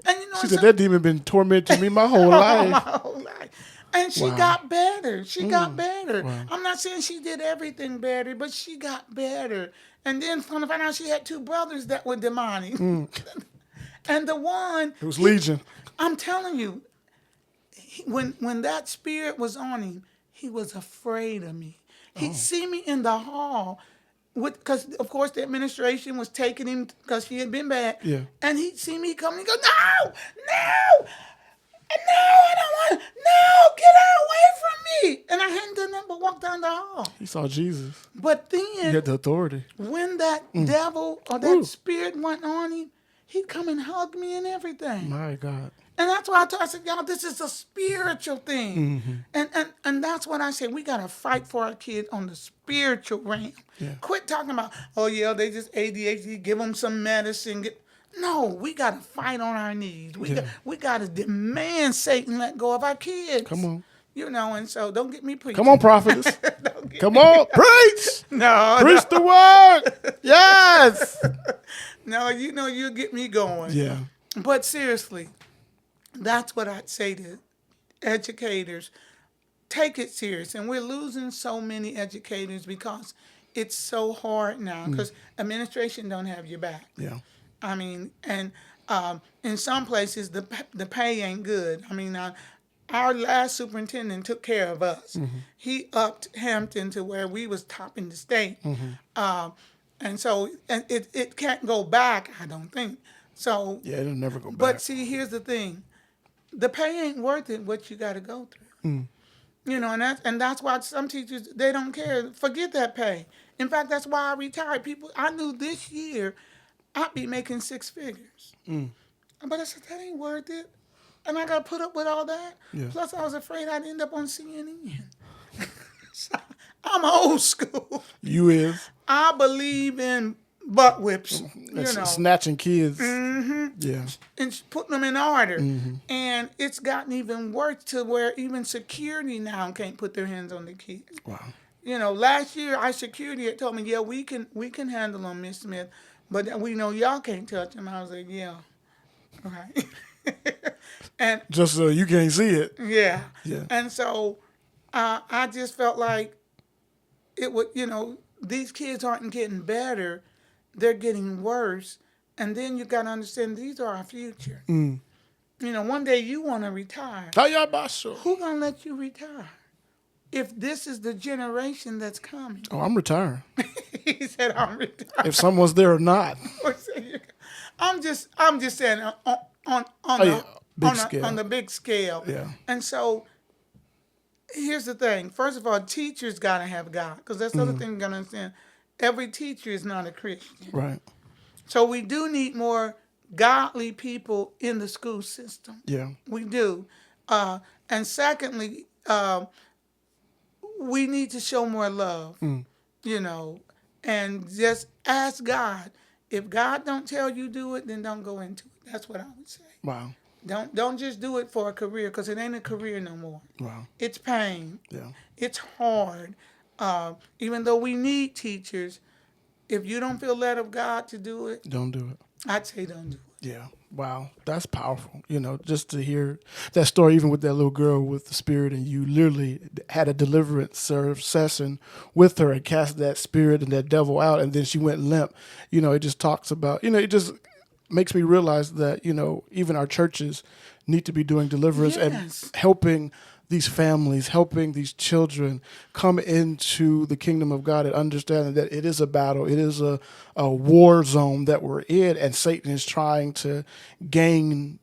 And she said, that demon been tormenting me my whole life. My whole life. And she got better. She got better. Wow. I'm not saying she did everything better, but she got better. And then come to find out she had two brothers that were demonic. And the one... It was Legion. I'm telling you, when that spirit was on him, he was afraid of me. He'd see me in the hall, because, of course, the administration was taking him because he had been bad. Yeah. And he'd see me come and he'd go, no, I don't want to. No, get out away from me. And I hadn't done nothing but walk down the hall. He saw Jesus. But then, he had the authority. When that devil or that spirit went on him, he'd come and hug me and everything. My God. And that's why I said, y'all, this is a spiritual thing. And that's what I say. We got to fight for our kids on the spiritual realm. Yeah. Quit talking about, oh, yeah, they just ADHD, give them some medicine. No, we got to fight on our knees. We got to demand Satan let go of our kids. Come on. And so don't get me preaching. Come on, prophetess. Come on, preach. No. Preach the word. Yes. No, you'll get me going. Yeah. But seriously, that's what I'd say to educators. Take it serious. And we're losing so many educators because it's so hard now because administration don't have your back. Yeah. I mean, and in some places, the pay ain't good. I mean, our last superintendent took care of us. Mm-hmm. He upped Hampton to where we was top in the state. Mm-hmm. And so it can't go back, I don't think. So yeah, it'll never go back. But see, here's the thing. The pay ain't worth it, what you got to go through. Mm. And that's why some teachers, they don't care. Forget that pay. In fact, that's why I retired. I knew this year I'd be making 6 figures. Mm. But I said, that ain't worth it. And I got to put up with all that. Yeah. Plus, I was afraid I'd end up on CNN. So, I'm old school. You is? I believe in butt whips. Snatching kids. Mm-hmm. Yeah. And putting them in order. Mm-hmm. And it's gotten even worse to where even security now can't put their hands on the kids. Wow. Last year, our security had told me, yeah, we can handle them, Miss Smith, but we know y'all can't touch them. I was like, yeah. Right. And just so you can't see it. Yeah. Yeah. And so I just felt like it would, these kids aren't getting better. They're getting worse. And then you got to understand these are our future. Mm. One day you want to retire. Who going to let you retire? If this is the generation that's coming. Oh, I'm retiring. He said, I'm retiring. If someone's there or not. I'm just saying on the big scale. Yeah. And so here's the thing. First of all, teachers got to have God, because that's the other thing you got to understand. Every teacher is not a Christian. Right. So we do need more godly people in the school system. Yeah. We do. And secondly, we need to show more love, and just ask God. If God don't tell you do it, then don't go into it. That's what I would say. Wow. Don't just do it for a career, because it ain't a career no more. Wow. It's pain. Yeah. It's hard. Even though we need teachers, if you don't feel led of God to do it, don't do it. I'd say don't do it. Yeah. Wow. That's powerful. Just to hear that story, even with that little girl with the spirit, and you literally had a deliverance session with her and cast that spirit and that devil out, and then she went limp. It just talks about, it just makes me realize that, even our churches need to be doing deliverance and helping these families, helping these children come into the kingdom of God and understanding that it is a battle. It is a war zone that we're in, and Satan is trying to gain,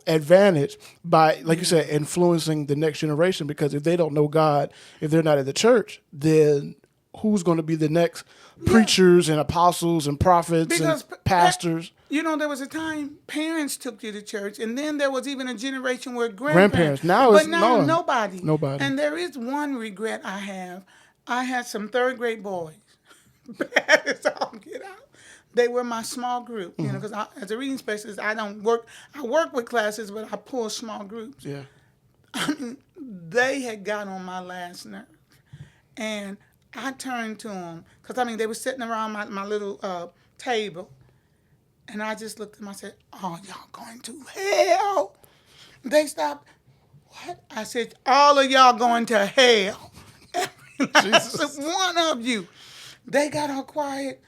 advantage by, like you said, influencing the next generation, because if they don't know God, if they're not in the church, then who's going to be the next preachers and apostles and prophets and pastors? There was a time parents took you to church, and then there was even a generation where grandparents. Now nobody. Nobody. And there is one regret I have. I had some third grade boys. Bad as all get out. They were my small group, because as a reading specialist, I work with classes, but I pull small groups. Yeah. They had got on my last nerve. And I turned to them, because, they were sitting around my little table. And I just looked at them. I said, oh, y'all going to hell. They stopped. What? I said, all of y'all going to hell. I said, one of you. They got all quiet.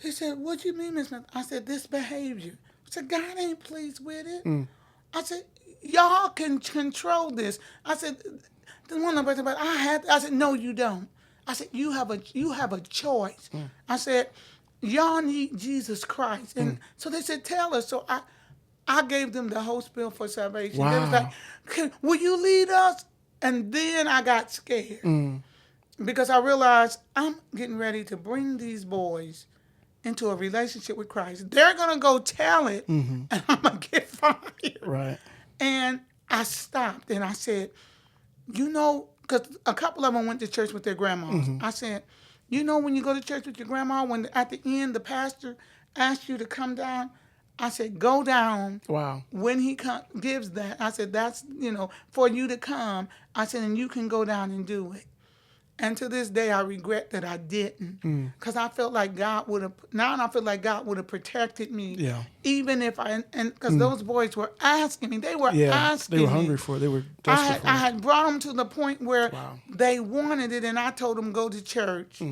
They said, what you mean, Miss Smith? I said, this behavior. I said, God ain't pleased with it. Mm. I said, y'all can control this. I said, the one of them, I said, no, you don't. I said, you have a choice. Mm. I said, y'all need Jesus Christ. And so they said, tell us. So I gave them the whole spiel for salvation. Wow. They was like, will you lead us? And then I got scared because I realized I'm getting ready to bring these boys into a relationship with Christ. They're going to go tell it, and I'm going to get fired. Right. And I stopped, and I said, because a couple of them went to church with their grandmas. I said, when you go to church with your grandma, when at the end the pastor asks you to come down, I said, go down. Wow. When he gives that, I said, that's, for you to come. I said, and you can go down and do it. And to this day, I regret that I didn't, because I felt like God would have. Now I feel like God would have protected me. Yeah. Even if because those boys were asking me, they were asking. They were hungry for it. They were desperate for it. I had brought them to the point where they wanted it, and I told them go to church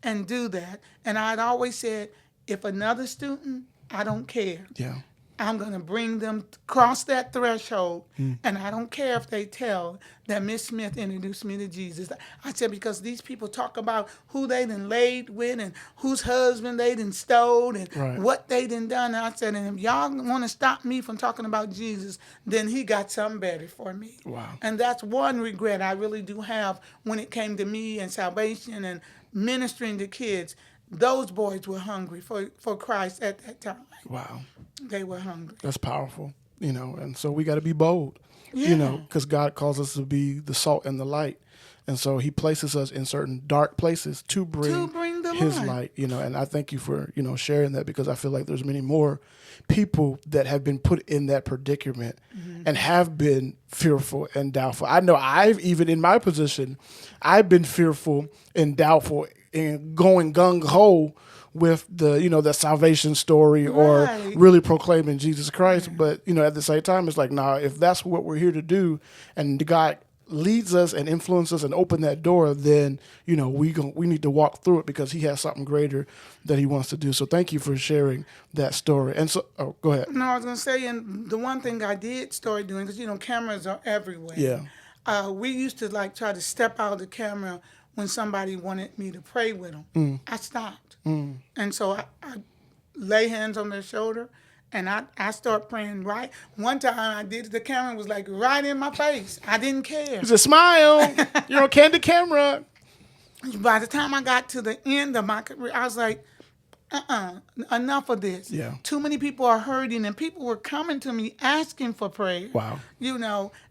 and do that. And I'd always said, if another student, I don't care. Yeah. I'm going to bring them across that threshold, and I don't care if they tell that Miss Smith introduced me to Jesus. I said, because these people talk about who they done laid with and whose husband they done stole and what they done done. And I said, and if y'all want to stop me from talking about Jesus, then he got something better for me. Wow. And that's one regret I really do have when it came to me and salvation and ministering to kids. Those boys were hungry for Christ at that time. Wow. They were hungry. That's powerful, and so we got to be bold, because God calls us to be the salt and the light. And so he places us in certain dark places to bring the his light, and I thank you for, sharing that, because I feel like there's many more people that have been put in that predicament and have been fearful and doubtful. I know even in my position, I've been fearful and doubtful and going gung-ho with the salvation story or really proclaiming Jesus Christ. But, at the same time, it's like, nah, if that's what we're here to do and God leads us and influences us and open that door, then, we need to walk through it, because he has something greater that he wants to do. So thank you for sharing that story. And so, go ahead. No, I was going to say, and the one thing I did start doing, because, cameras are everywhere. Yeah. We used to try to step out of the camera when somebody wanted me to pray with them. I stopped. And so I lay hands on their shoulder, and I start praying right. One time I did it, the camera was right in my face. I didn't care. It's a smile. You're on candid camera. By the time I got to the end of my career, I was like, enough of this. Yeah. Too many people are hurting, and people were coming to me asking for prayer. Wow.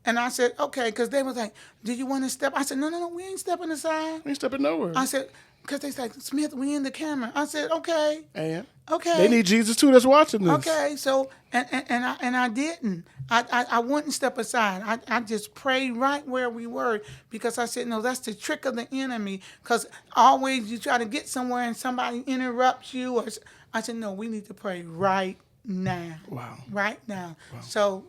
And I said, okay, because they was like, do you want to step? I said, no, we ain't stepping aside. We ain't stepping nowhere. I said, because they said, Smith, we in the camera. I said, okay. And? Okay. They need Jesus too that's watching this. Okay, so, and I didn't. I wouldn't step aside. I just prayed right where we were, because I said, no, that's the trick of the enemy, because always you try to get somewhere and somebody interrupts you. I said, no, we need to pray right now. Wow. Right now. Wow. So,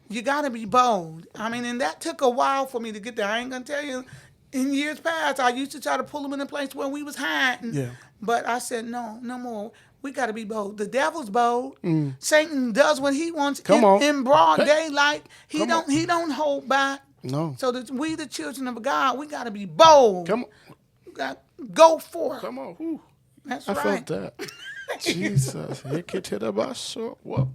you got to be bold. I mean, and that took a while for me to get there. I ain't going to tell you. In years past, I used to try to pull them in a place where we was hiding. Yeah. But I said, no more. We got to be bold. The devil's bold. Satan does what he wants in broad daylight. He don't hold back. No. So we, the children of God, we got to be bold. Come on. We got to go for it. Come on. Whew. That's I right. felt that. Jesus. Whoa.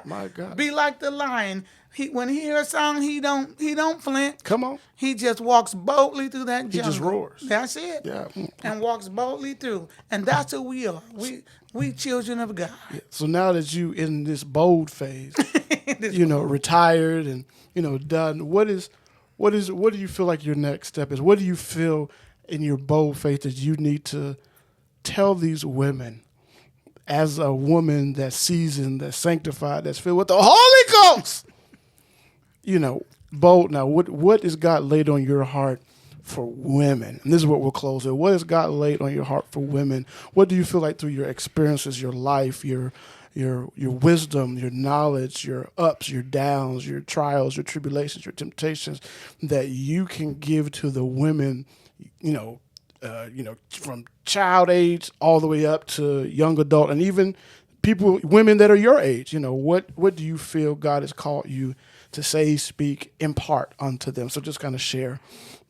My God. Be like the lion. When he hears a song, he don't flint. Come on. He just walks boldly through that jungle. He just roars. That's it. Yeah. And walks boldly through. And that's who we are. We children of God. Yeah. So now that you in this bold phase, retired and done, what do you feel like your next step is? What do you feel in your bold faith that you need to tell these women, as a woman that's seasoned, that's sanctified, that's filled with the Holy Ghost? Bold. Now, what is God laid on your heart for women? And this is what we'll close with. What has God laid on your heart for women? What do you feel like through your experiences, your life, your wisdom, your knowledge, your ups, your downs, your trials, your tribulations, your temptations, that you can give to the women, from child age all the way up to young adult, and even women that are your age? What do you feel God has called you to say, speak, impart unto them? So just kind of share.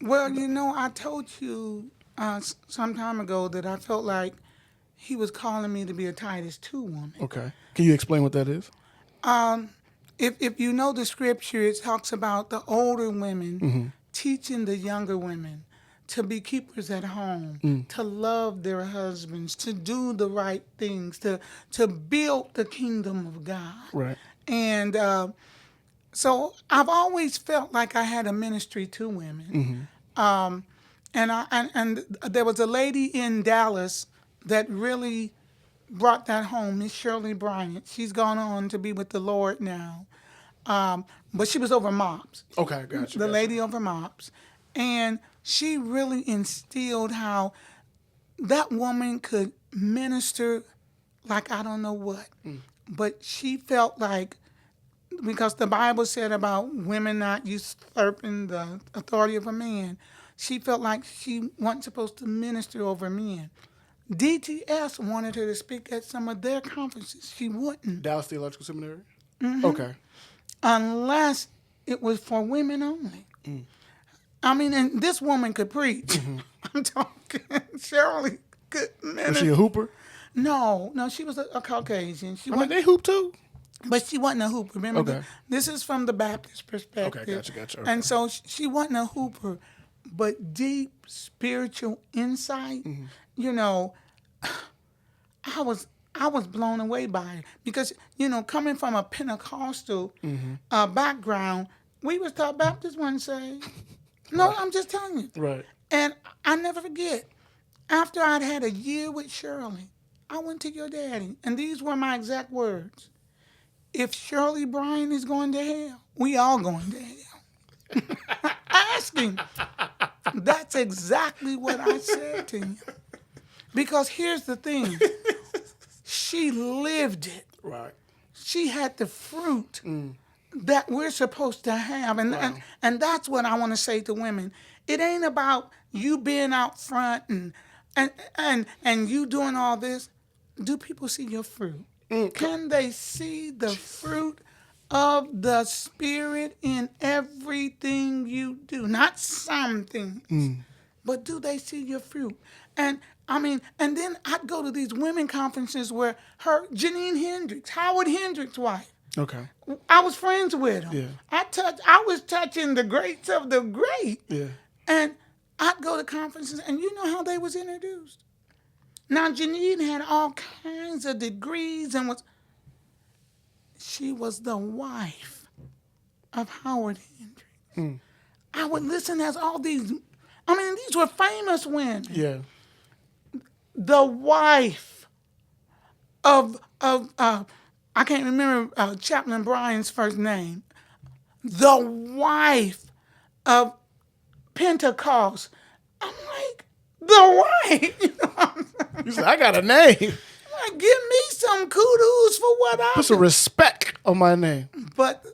Well, I told you some time ago that I felt like he was calling me to be a Titus 2 woman. Okay. Can you explain what that is? If you know the scripture, it talks about the older women teaching the younger women to be keepers at home, to love their husbands, to do the right things, to build the kingdom of God. Right. And so I've always felt like I had a ministry to women. And there was a lady in Dallas that really brought that home, Miss Shirley Bryant. She's gone on to be with the Lord now. But she was over MOPS. Okay, gotcha. The lady over MOPS. And she really instilled how that woman could minister like I don't know what. But she felt like, because the Bible said about women not usurping the authority of a man, she felt like she wasn't supposed to minister over men. DTS wanted her to speak at some of their conferences. She wouldn't. Dallas Theological Seminary? Mm-hmm. Okay. Unless it was for women only. I mean, and this woman could preach. Mm-hmm. I'm talking, Shirley could minister. Was she a hooper? No, she was a Caucasian. They hoop too? But she wasn't a hooper. Remember, okay. This is from the Baptist perspective. Okay, gotcha. Okay. And so she wasn't a hooper, but deep spiritual insight, you know, I was blown away by it. Because, you know, coming from a Pentecostal background, we was taught Baptists weren't saved. No, I'm just telling you. Right. And I never forget, after I'd had a year with Shirley, I went to your daddy, and these were my exact words. If Shirley Bryan is going to hell, we all going to hell. Ask him. That's exactly what I said to him. Because here's the thing. She lived it. Right. She had the fruit that we're supposed to have. And that's what I want to say to women. It ain't about you being out front and you doing all this. Do people see your fruit? Can they see the fruit of the Spirit in everything you do? Not some things, but do they see your fruit? And I mean, and then I'd go to these women conferences where Janine Hendricks, Howard Hendricks' wife. Okay. I was friends with her. Yeah. I was touching the greats of the great. Yeah. And I'd go to conferences, and you know how they was introduced. Now, Janine had all kinds of degrees and she was the wife of Howard Hendricks. I would listen as all these, these were famous women. Yeah. The wife of I can't remember Chaplain Bryan's first name. The wife of Pentecost. I'm like, the wife. You know what I'm saying? You said, I got a name. Like, give me some kudos for what I put some respect on my name. But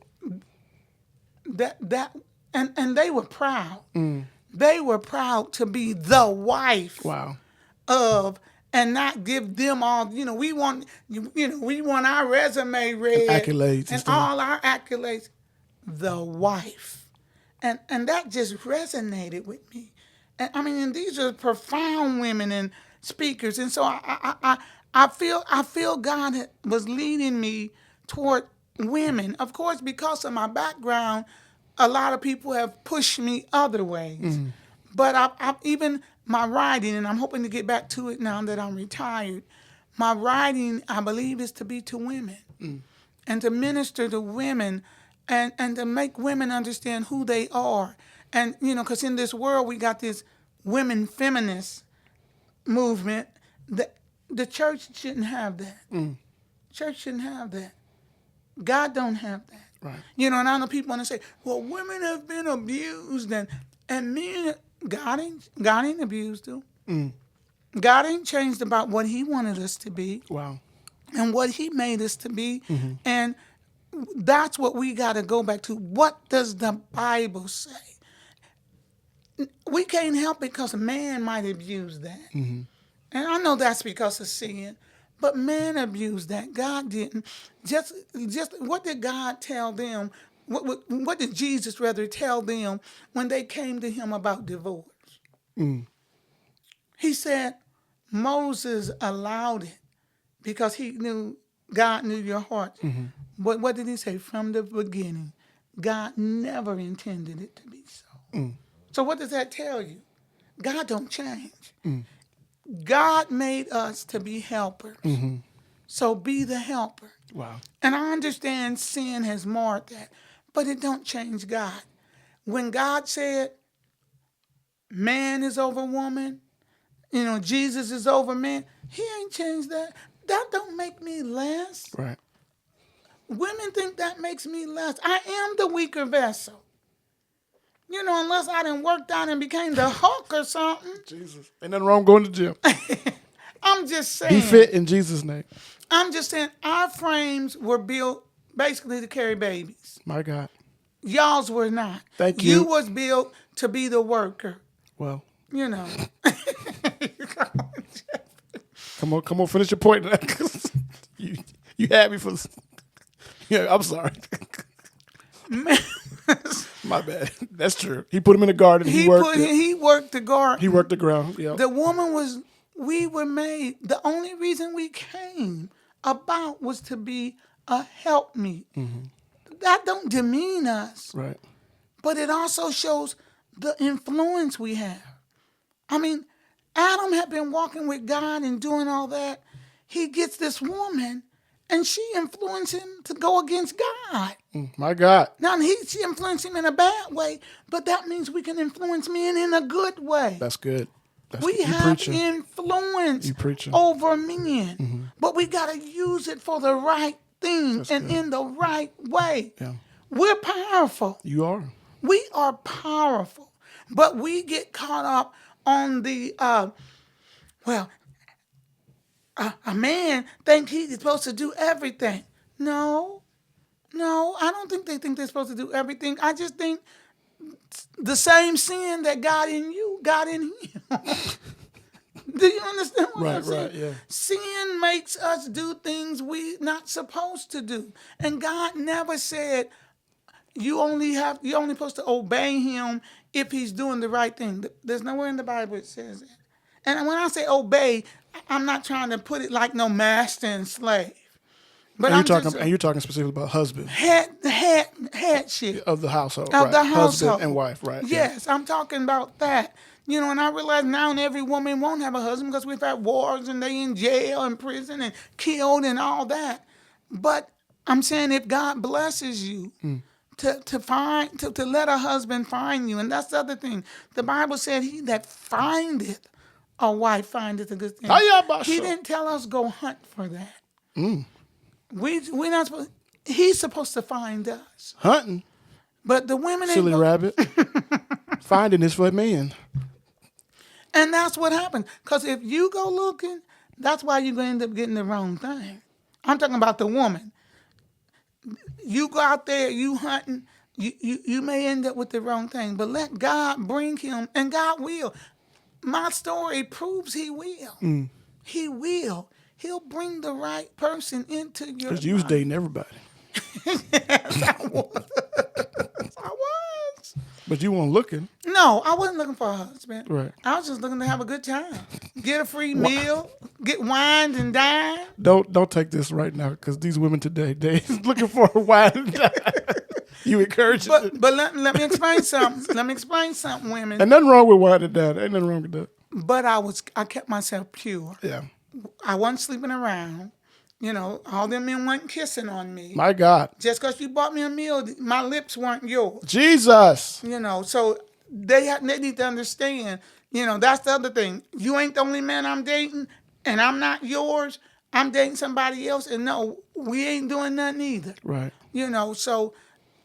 and they were proud. They were proud to be the wife of, and not give them all. We want our resume read, accolades, and all our accolades. The wife, and that just resonated with me. And these are profound women and speakers, and so I feel God was leading me toward women. Of course, because of my background, a lot of people have pushed me other ways. But I even my writing, and I'm hoping to get back to it now that I'm retired. My writing, I believe, is to be to women and to minister to women and to make women understand who they are. And, because in this world, we got this women feminist movement. The church shouldn't have that. Church shouldn't have that. God don't have that. Right. And I know people want to say, well, women have been abused and men, God ain't abused them. God ain't changed about what he wanted us to be. Wow. And what he made us to be. And that's what we got to go back to. What does the Bible say? We can't help it because man might abuse that. And I know that's because of sin. But man abused that. God didn't. Just what did God tell them? What did Jesus rather tell them when they came to him about divorce? He said Moses allowed it because God knew your heart. But what did he say? From the beginning, God never intended it to be so. So what does that tell you? God don't change. God made us to be helpers. So be the helper. Wow. And I understand sin has marred that, but it don't change God. When God said man is over woman, Jesus is over man, he ain't changed that. that don't make me less. Right. Women think that makes me less. I am the weaker vessel. Unless I done worked out and became the Hulk or something. Jesus. Ain't nothing wrong going to the gym. I'm just saying. Be fit in Jesus' name. I'm just saying our frames were built basically to carry babies. My God. Y'all's were not. Thank you. You was built to be the worker. Well. Come on, finish your point. you had me for. Yeah, I'm sorry. My bad. That's true. He put him in the garden. He worked the garden. He worked the ground. Yeah. The woman we were made. The only reason we came about was to be a helpmeet. Mm-hmm. That don't demean us. Right. But it also shows the influence we have. I mean, Adam had been walking with God and doing all that. He gets this woman, and she influenced him to go against God. My God. Now, she influenced him in a bad way, but that means we can influence men in a good way. That's good. We have influence over men, mm-hmm. but we got to use it for the right thing in the right way. Yeah. We're powerful. You are. We are powerful, but we get caught up on the, a man thinks he's supposed to do everything. No, I don't think they think they're supposed to do everything. I just think the same sin that got in you, got in him. Do you understand what I'm saying? Right, yeah. Sin makes us do things we not supposed to do. And God never said you're only supposed to obey him if he's doing the right thing. There's nowhere in the Bible it says that. And when I say obey, I'm not trying to put it like no master and slave. But you're talking specifically about husband. Headship. Of the household. Of the household. Husband and wife, right. Yes, yeah. I'm talking about that. And I realize now every woman won't have a husband because we've had wars and they in jail and prison and killed and all that. But I'm saying if God blesses you to let a husband find you, and that's the other thing. The Bible said he that findeth a wife findeth a good thing. He didn't tell us go hunt for that. We're not supposed. He's supposed to find us. Hunting. But the women ain't. Silly rabbit. Finding is for men. And that's what happens. Because if you go looking, that's why you're going to end up getting the wrong thing. I'm talking about the woman. You go out there, you hunting, you may end up with the wrong thing. But let God bring him, and God will. My story proves he will. He will. He'll bring the right person into your life. Because you was dating everybody. Yes, I was. I was. But you weren't looking. No, I wasn't looking for a husband. Right. I was just looking to have a good time. Get a free meal, get wine and dine. Don't take this right now, because these women today, they looking for a wine and dine. You encourage it. But let me explain something. Let me explain something, women. And nothing wrong with wine and dine. Ain't nothing wrong with that. But I kept myself pure. Yeah. I wasn't sleeping around. All them men weren't kissing on me. My God. Just because you bought me a meal, my lips weren't yours. Jesus. So they need to understand, that's the other thing. You ain't the only man I'm dating, and I'm not yours. I'm dating somebody else, and no, we ain't doing nothing either. Right. So,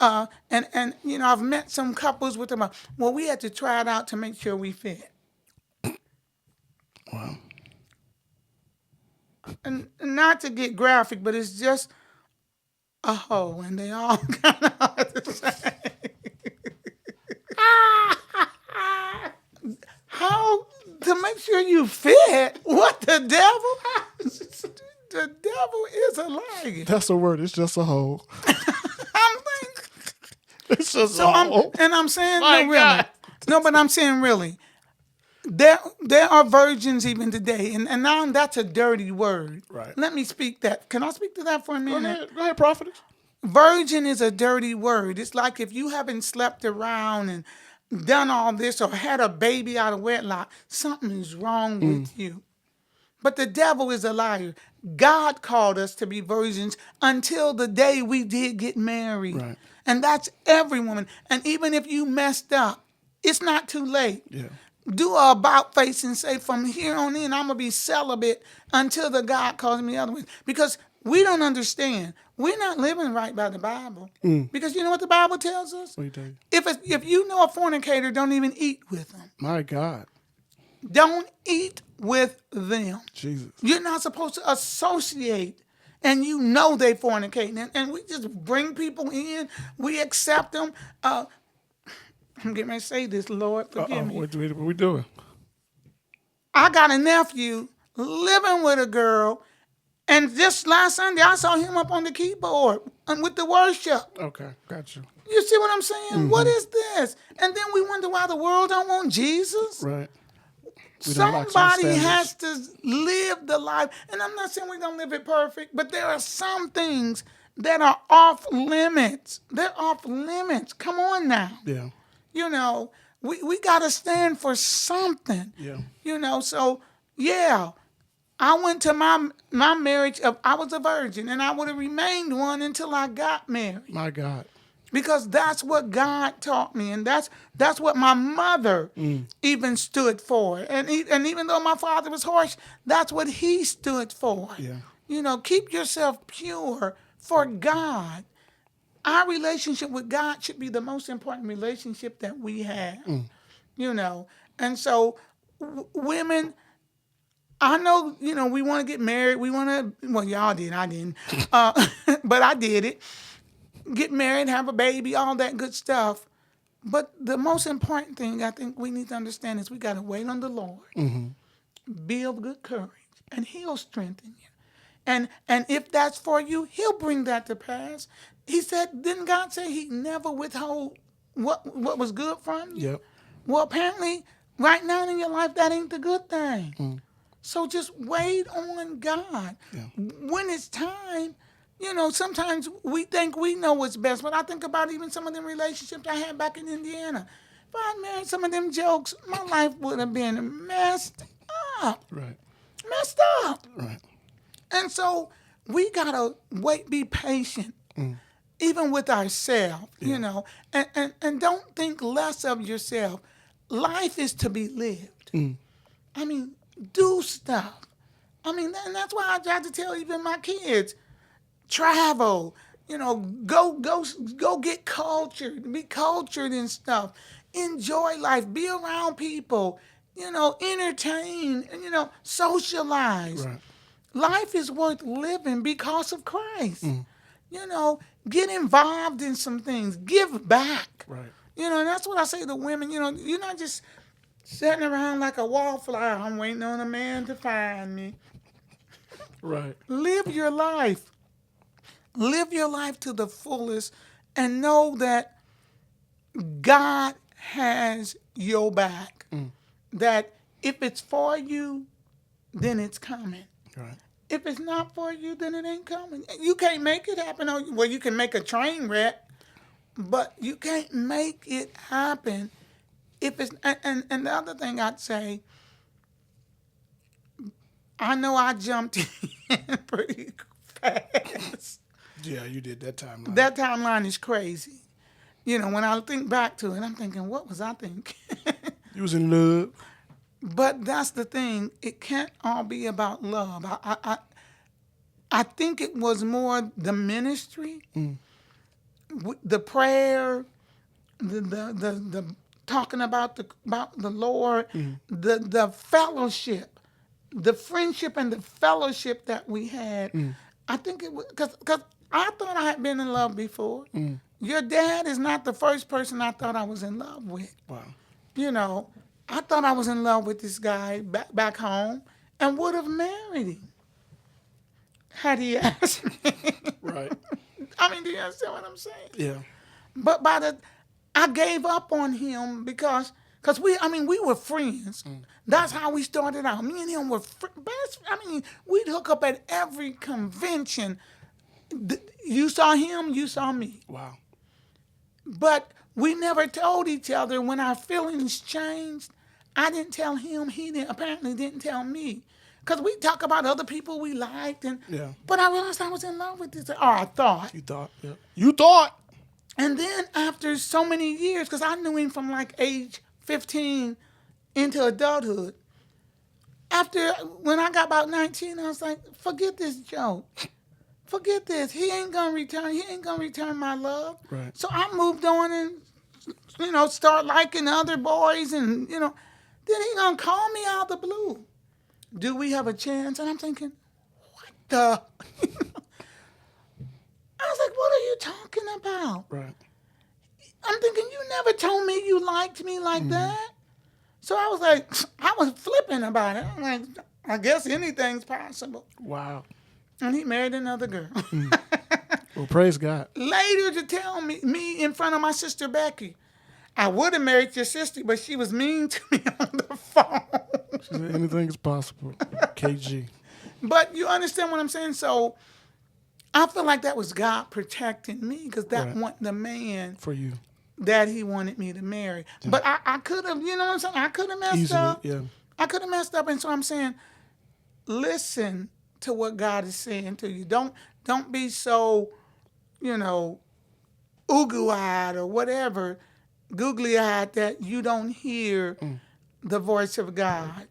and I've met some couples with them. Well, we had to try it out to make sure we fit. Wow. And not to get graphic, but it's just a hoe, and they all kind of are the same. How to make sure you fit? What the devil? The devil is a liar. That's a word. It's just a hoe. I'm thinking. It's just a hoe. I'm saying My no, God. really. No, but I'm saying really. There are virgins even today, and now that's a dirty word. Right. Let me speak that. Can I speak to that for a minute? Go ahead, prophetess. Virgin is a dirty word. It's like if you haven't slept around and done all this or had a baby out of wedlock, something is wrong with you. But the devil is a liar. God called us to be virgins until the day we did get married. Right. And that's every woman. And even if you messed up, it's not too late. Yeah. do a about face and say, from here on in, I'm going to be celibate until the God calls me otherwise. Because we don't understand. We're not living right by the Bible. Because you know what the Bible tells us? What do you If you know a fornicator, don't even eat with them. My God. Don't eat with them. Jesus. You're not supposed to associate, and you know they fornicating. And we just bring people in. We accept them. I'm getting ready to say this, Lord, forgive me. What we doing? I got a nephew living with a girl, and just last Sunday, I saw him up on the keyboard with the worship. Okay, got you. You see what I'm saying? What is this? And then we wonder why the world don't want Jesus. Right. Somebody has to live the life. And I'm not saying we're going to live it perfect, but there are some things that are off limits. They're off limits. Come on now. Yeah. You know, we got to stand for something. Yeah. You know, so, yeah. I went to my marriage. I was a virgin, and I would have remained one until I got married. My God. Because that's what God taught me, and that's what my mother even stood for. And even though my father was harsh, that's what he stood for. Yeah. You know, keep yourself pure for God. Our relationship with God should be the most important relationship that we have. You know, and so women, I know, you know, we want to get married. We want to, well, y'all did, I didn't, but I did it. Get married, have a baby, all that good stuff. But the most important thing I think we need to understand is we got to wait on the Lord, be of good courage, and he'll strengthen you. And if that's for you, he'll bring that to pass. He said, didn't God say he never withhold what was good from you? Yep. Well, apparently, right now in your life, that ain't the good thing. So just wait on God. Yeah. When it's time, you know, sometimes we think we know what's best, but I think about even some of them relationships I had back in Indiana. If I had married some of them jokes, my life would have been messed up. Right. Messed up. Right. And so we got to be patient, even with ourselves, you know, and don't think less of yourself. Life is to be lived. I mean, do stuff. I mean, and that's why I try to tell even my kids, travel, you know, go get cultured, be cultured and stuff. Enjoy life, be around people, you know, entertain, and, you know, socialize. Right. Life is worth living because of Christ. You know, get involved in some things, give back. Right. You know, and that's what I say to women, you know, you're not just sitting around like a wallflower, I'm waiting on a man to find me. Right. Live your life. Live your life to the fullest and know that God has your back. That if it's for you, then it's coming. Right. If it's not for you, then it ain't coming. You can't make it happen. Well, you can make a train wreck, but you can't make it happen if it's. And the other thing I'd say, I know I jumped in pretty fast. Yeah, you did that timeline. That timeline is crazy. You know, when I think back to it, I'm thinking, what was I thinking? You was in love. But that's the thing. It can't all be about love. I think it was more the ministry, the prayer, the talking about the Lord, the fellowship, the friendship and the fellowship that we had. I think it was because I thought I had been in love before. Your dad is not the first person I thought I was in love with. Wow. You know, I thought I was in love with this guy back home and would have married him had he asked me. Right. I mean, do you understand what I'm saying? Yeah. But I gave up on him because we were friends. That's how we started out. Me and him were best. I mean, we'd hook up at every convention. You saw him, you saw me. Wow. But we never told each other when our feelings changed. I didn't tell him. He apparently didn't tell me. Because we talk about other people we liked. But I realized I was in love with this. Or I thought. You thought, yeah. You thought. And then after so many years, because I knew him from like age 15 into adulthood. When I got about 19, I was like, forget this joke. Forget this. He ain't gonna return my love. Right. So I moved on and, start liking other boys and, then he gonna call me out the blue. Do we have a chance? And I'm thinking, what the? I was like, what are you talking about? Right. I'm thinking, you never told me you liked me like that. So I was like, I was flipping about it. I'm like, I guess anything's possible. Wow. And he married another girl. Well, praise God. Later to tell me in front of my sister Becky, I would have married your sister, but she was mean to me on the phone. She said anything is possible. KG. But you understand what I'm saying? So I feel like that was God protecting me because that wasn't the man for you that he wanted me to marry. Yeah. But I could have, you know what I'm saying? I could have messed up. Yeah. I could have messed up. And so I'm saying, listen to what God is saying to you. Don't be so, oogle-eyed or whatever, googly-eyed that you don't hear the voice of God,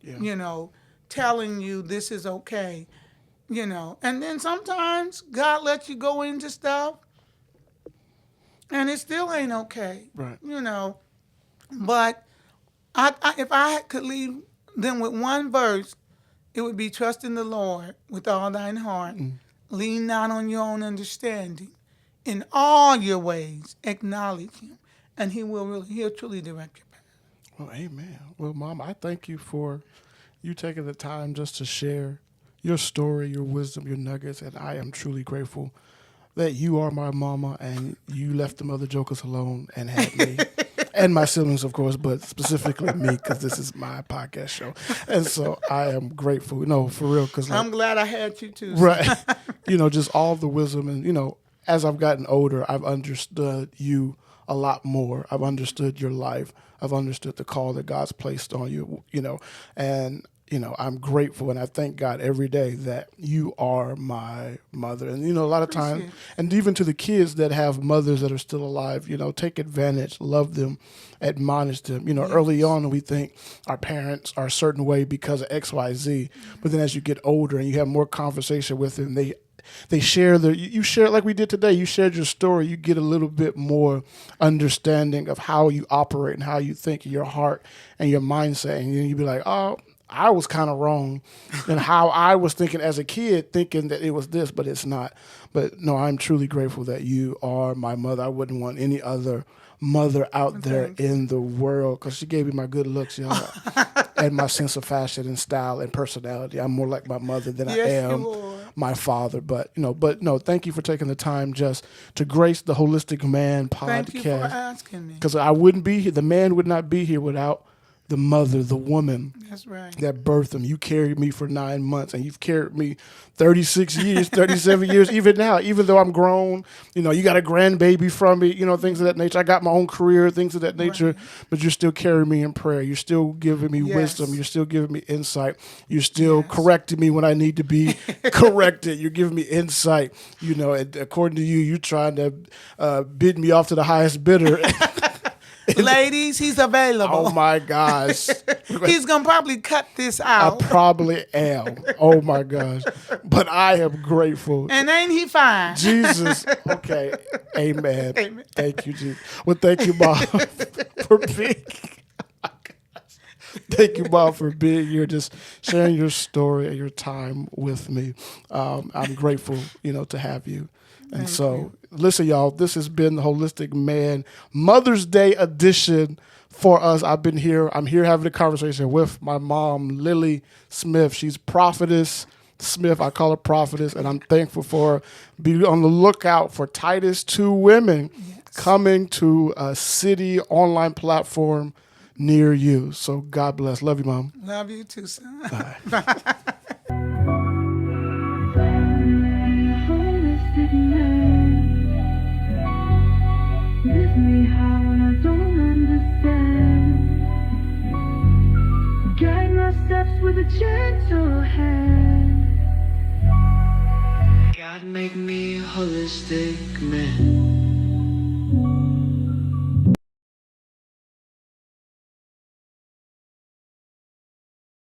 telling you this is okay, And then sometimes God lets you go into stuff and it still ain't okay, right? But if I could leave them with one verse, it would be trust in the Lord with all thine heart. Lean not on your own understanding. In all your ways, acknowledge him, and he'll truly direct your path. Well, amen. Well, Mom, I thank you for you taking the time just to share your story, your wisdom, your nuggets, and I am truly grateful that you are my mama and you left them other jokers alone and had me. And my siblings, of course, but specifically me, because this is my podcast show. And so I am grateful. No, for real. Cause I'm glad I had you too. Right. Just all the wisdom. And, as I've gotten older, I've understood you a lot more. I've understood your life. I've understood the call that God's placed on you, and, I'm grateful. And I thank God every day that you are my mother. And, a lot of times, and even to the kids that have mothers that are still alive, take advantage, love them, admonish them. Yes. Early on, we think our parents are a certain way because of X, Y, Z. But then as you get older and you have more conversation with them, they share you share like we did today. You shared your story. You get a little bit more understanding of how you operate and how you think, your heart and your mindset. And you be like, oh, I was kind of wrong in how I was thinking as a kid, thinking that it was this, but it's not. But no, I'm truly grateful that you are my mother. I wouldn't want any other mother out there in the world because she gave me my good looks, y'all, and my sense of fashion and style and personality. I'm more like my mother than I am my father. But thank you for taking the time just to grace the Holistic Man podcast. Thank you for asking me. Because I wouldn't be here. The man would not be here without the mother, the woman. That's right. That birthed him. You carried me for 9 months, and you've carried me 36 years, 37 years, even now, even though I'm grown. You got a grandbaby from me, things of that nature. I got my own career, things of that nature, but you're still carrying me in prayer. You're still giving me wisdom. You're still giving me insight. You're still correcting me when I need to be corrected. You're giving me insight. And according to you, you're trying to bid me off to the highest bidder. Ladies, he's available. Oh, my gosh. He's going to probably cut this out. I probably am. Oh, my gosh. But I am grateful. And ain't he fine? Jesus. Okay. Amen. Amen. Thank you, Jesus. Well, thank you, Bob, for being... Thank you, Bob, for being here, just sharing your story and your time with me. I'm grateful, to have you. And listen, y'all, this has been the Holistic Man Mother's Day edition for us. I'm here having a conversation with my mom, Lillie Smith. She's Prophetess Smith. I call her Prophetess, and I'm thankful for her. Be on the lookout for Titus 2 Women coming to a city online platform near you. So God bless. Love you, Mom. Love you too, son. Bye. Give me how I don't understand. Guide my steps with a gentle hand. God make me a holistic man.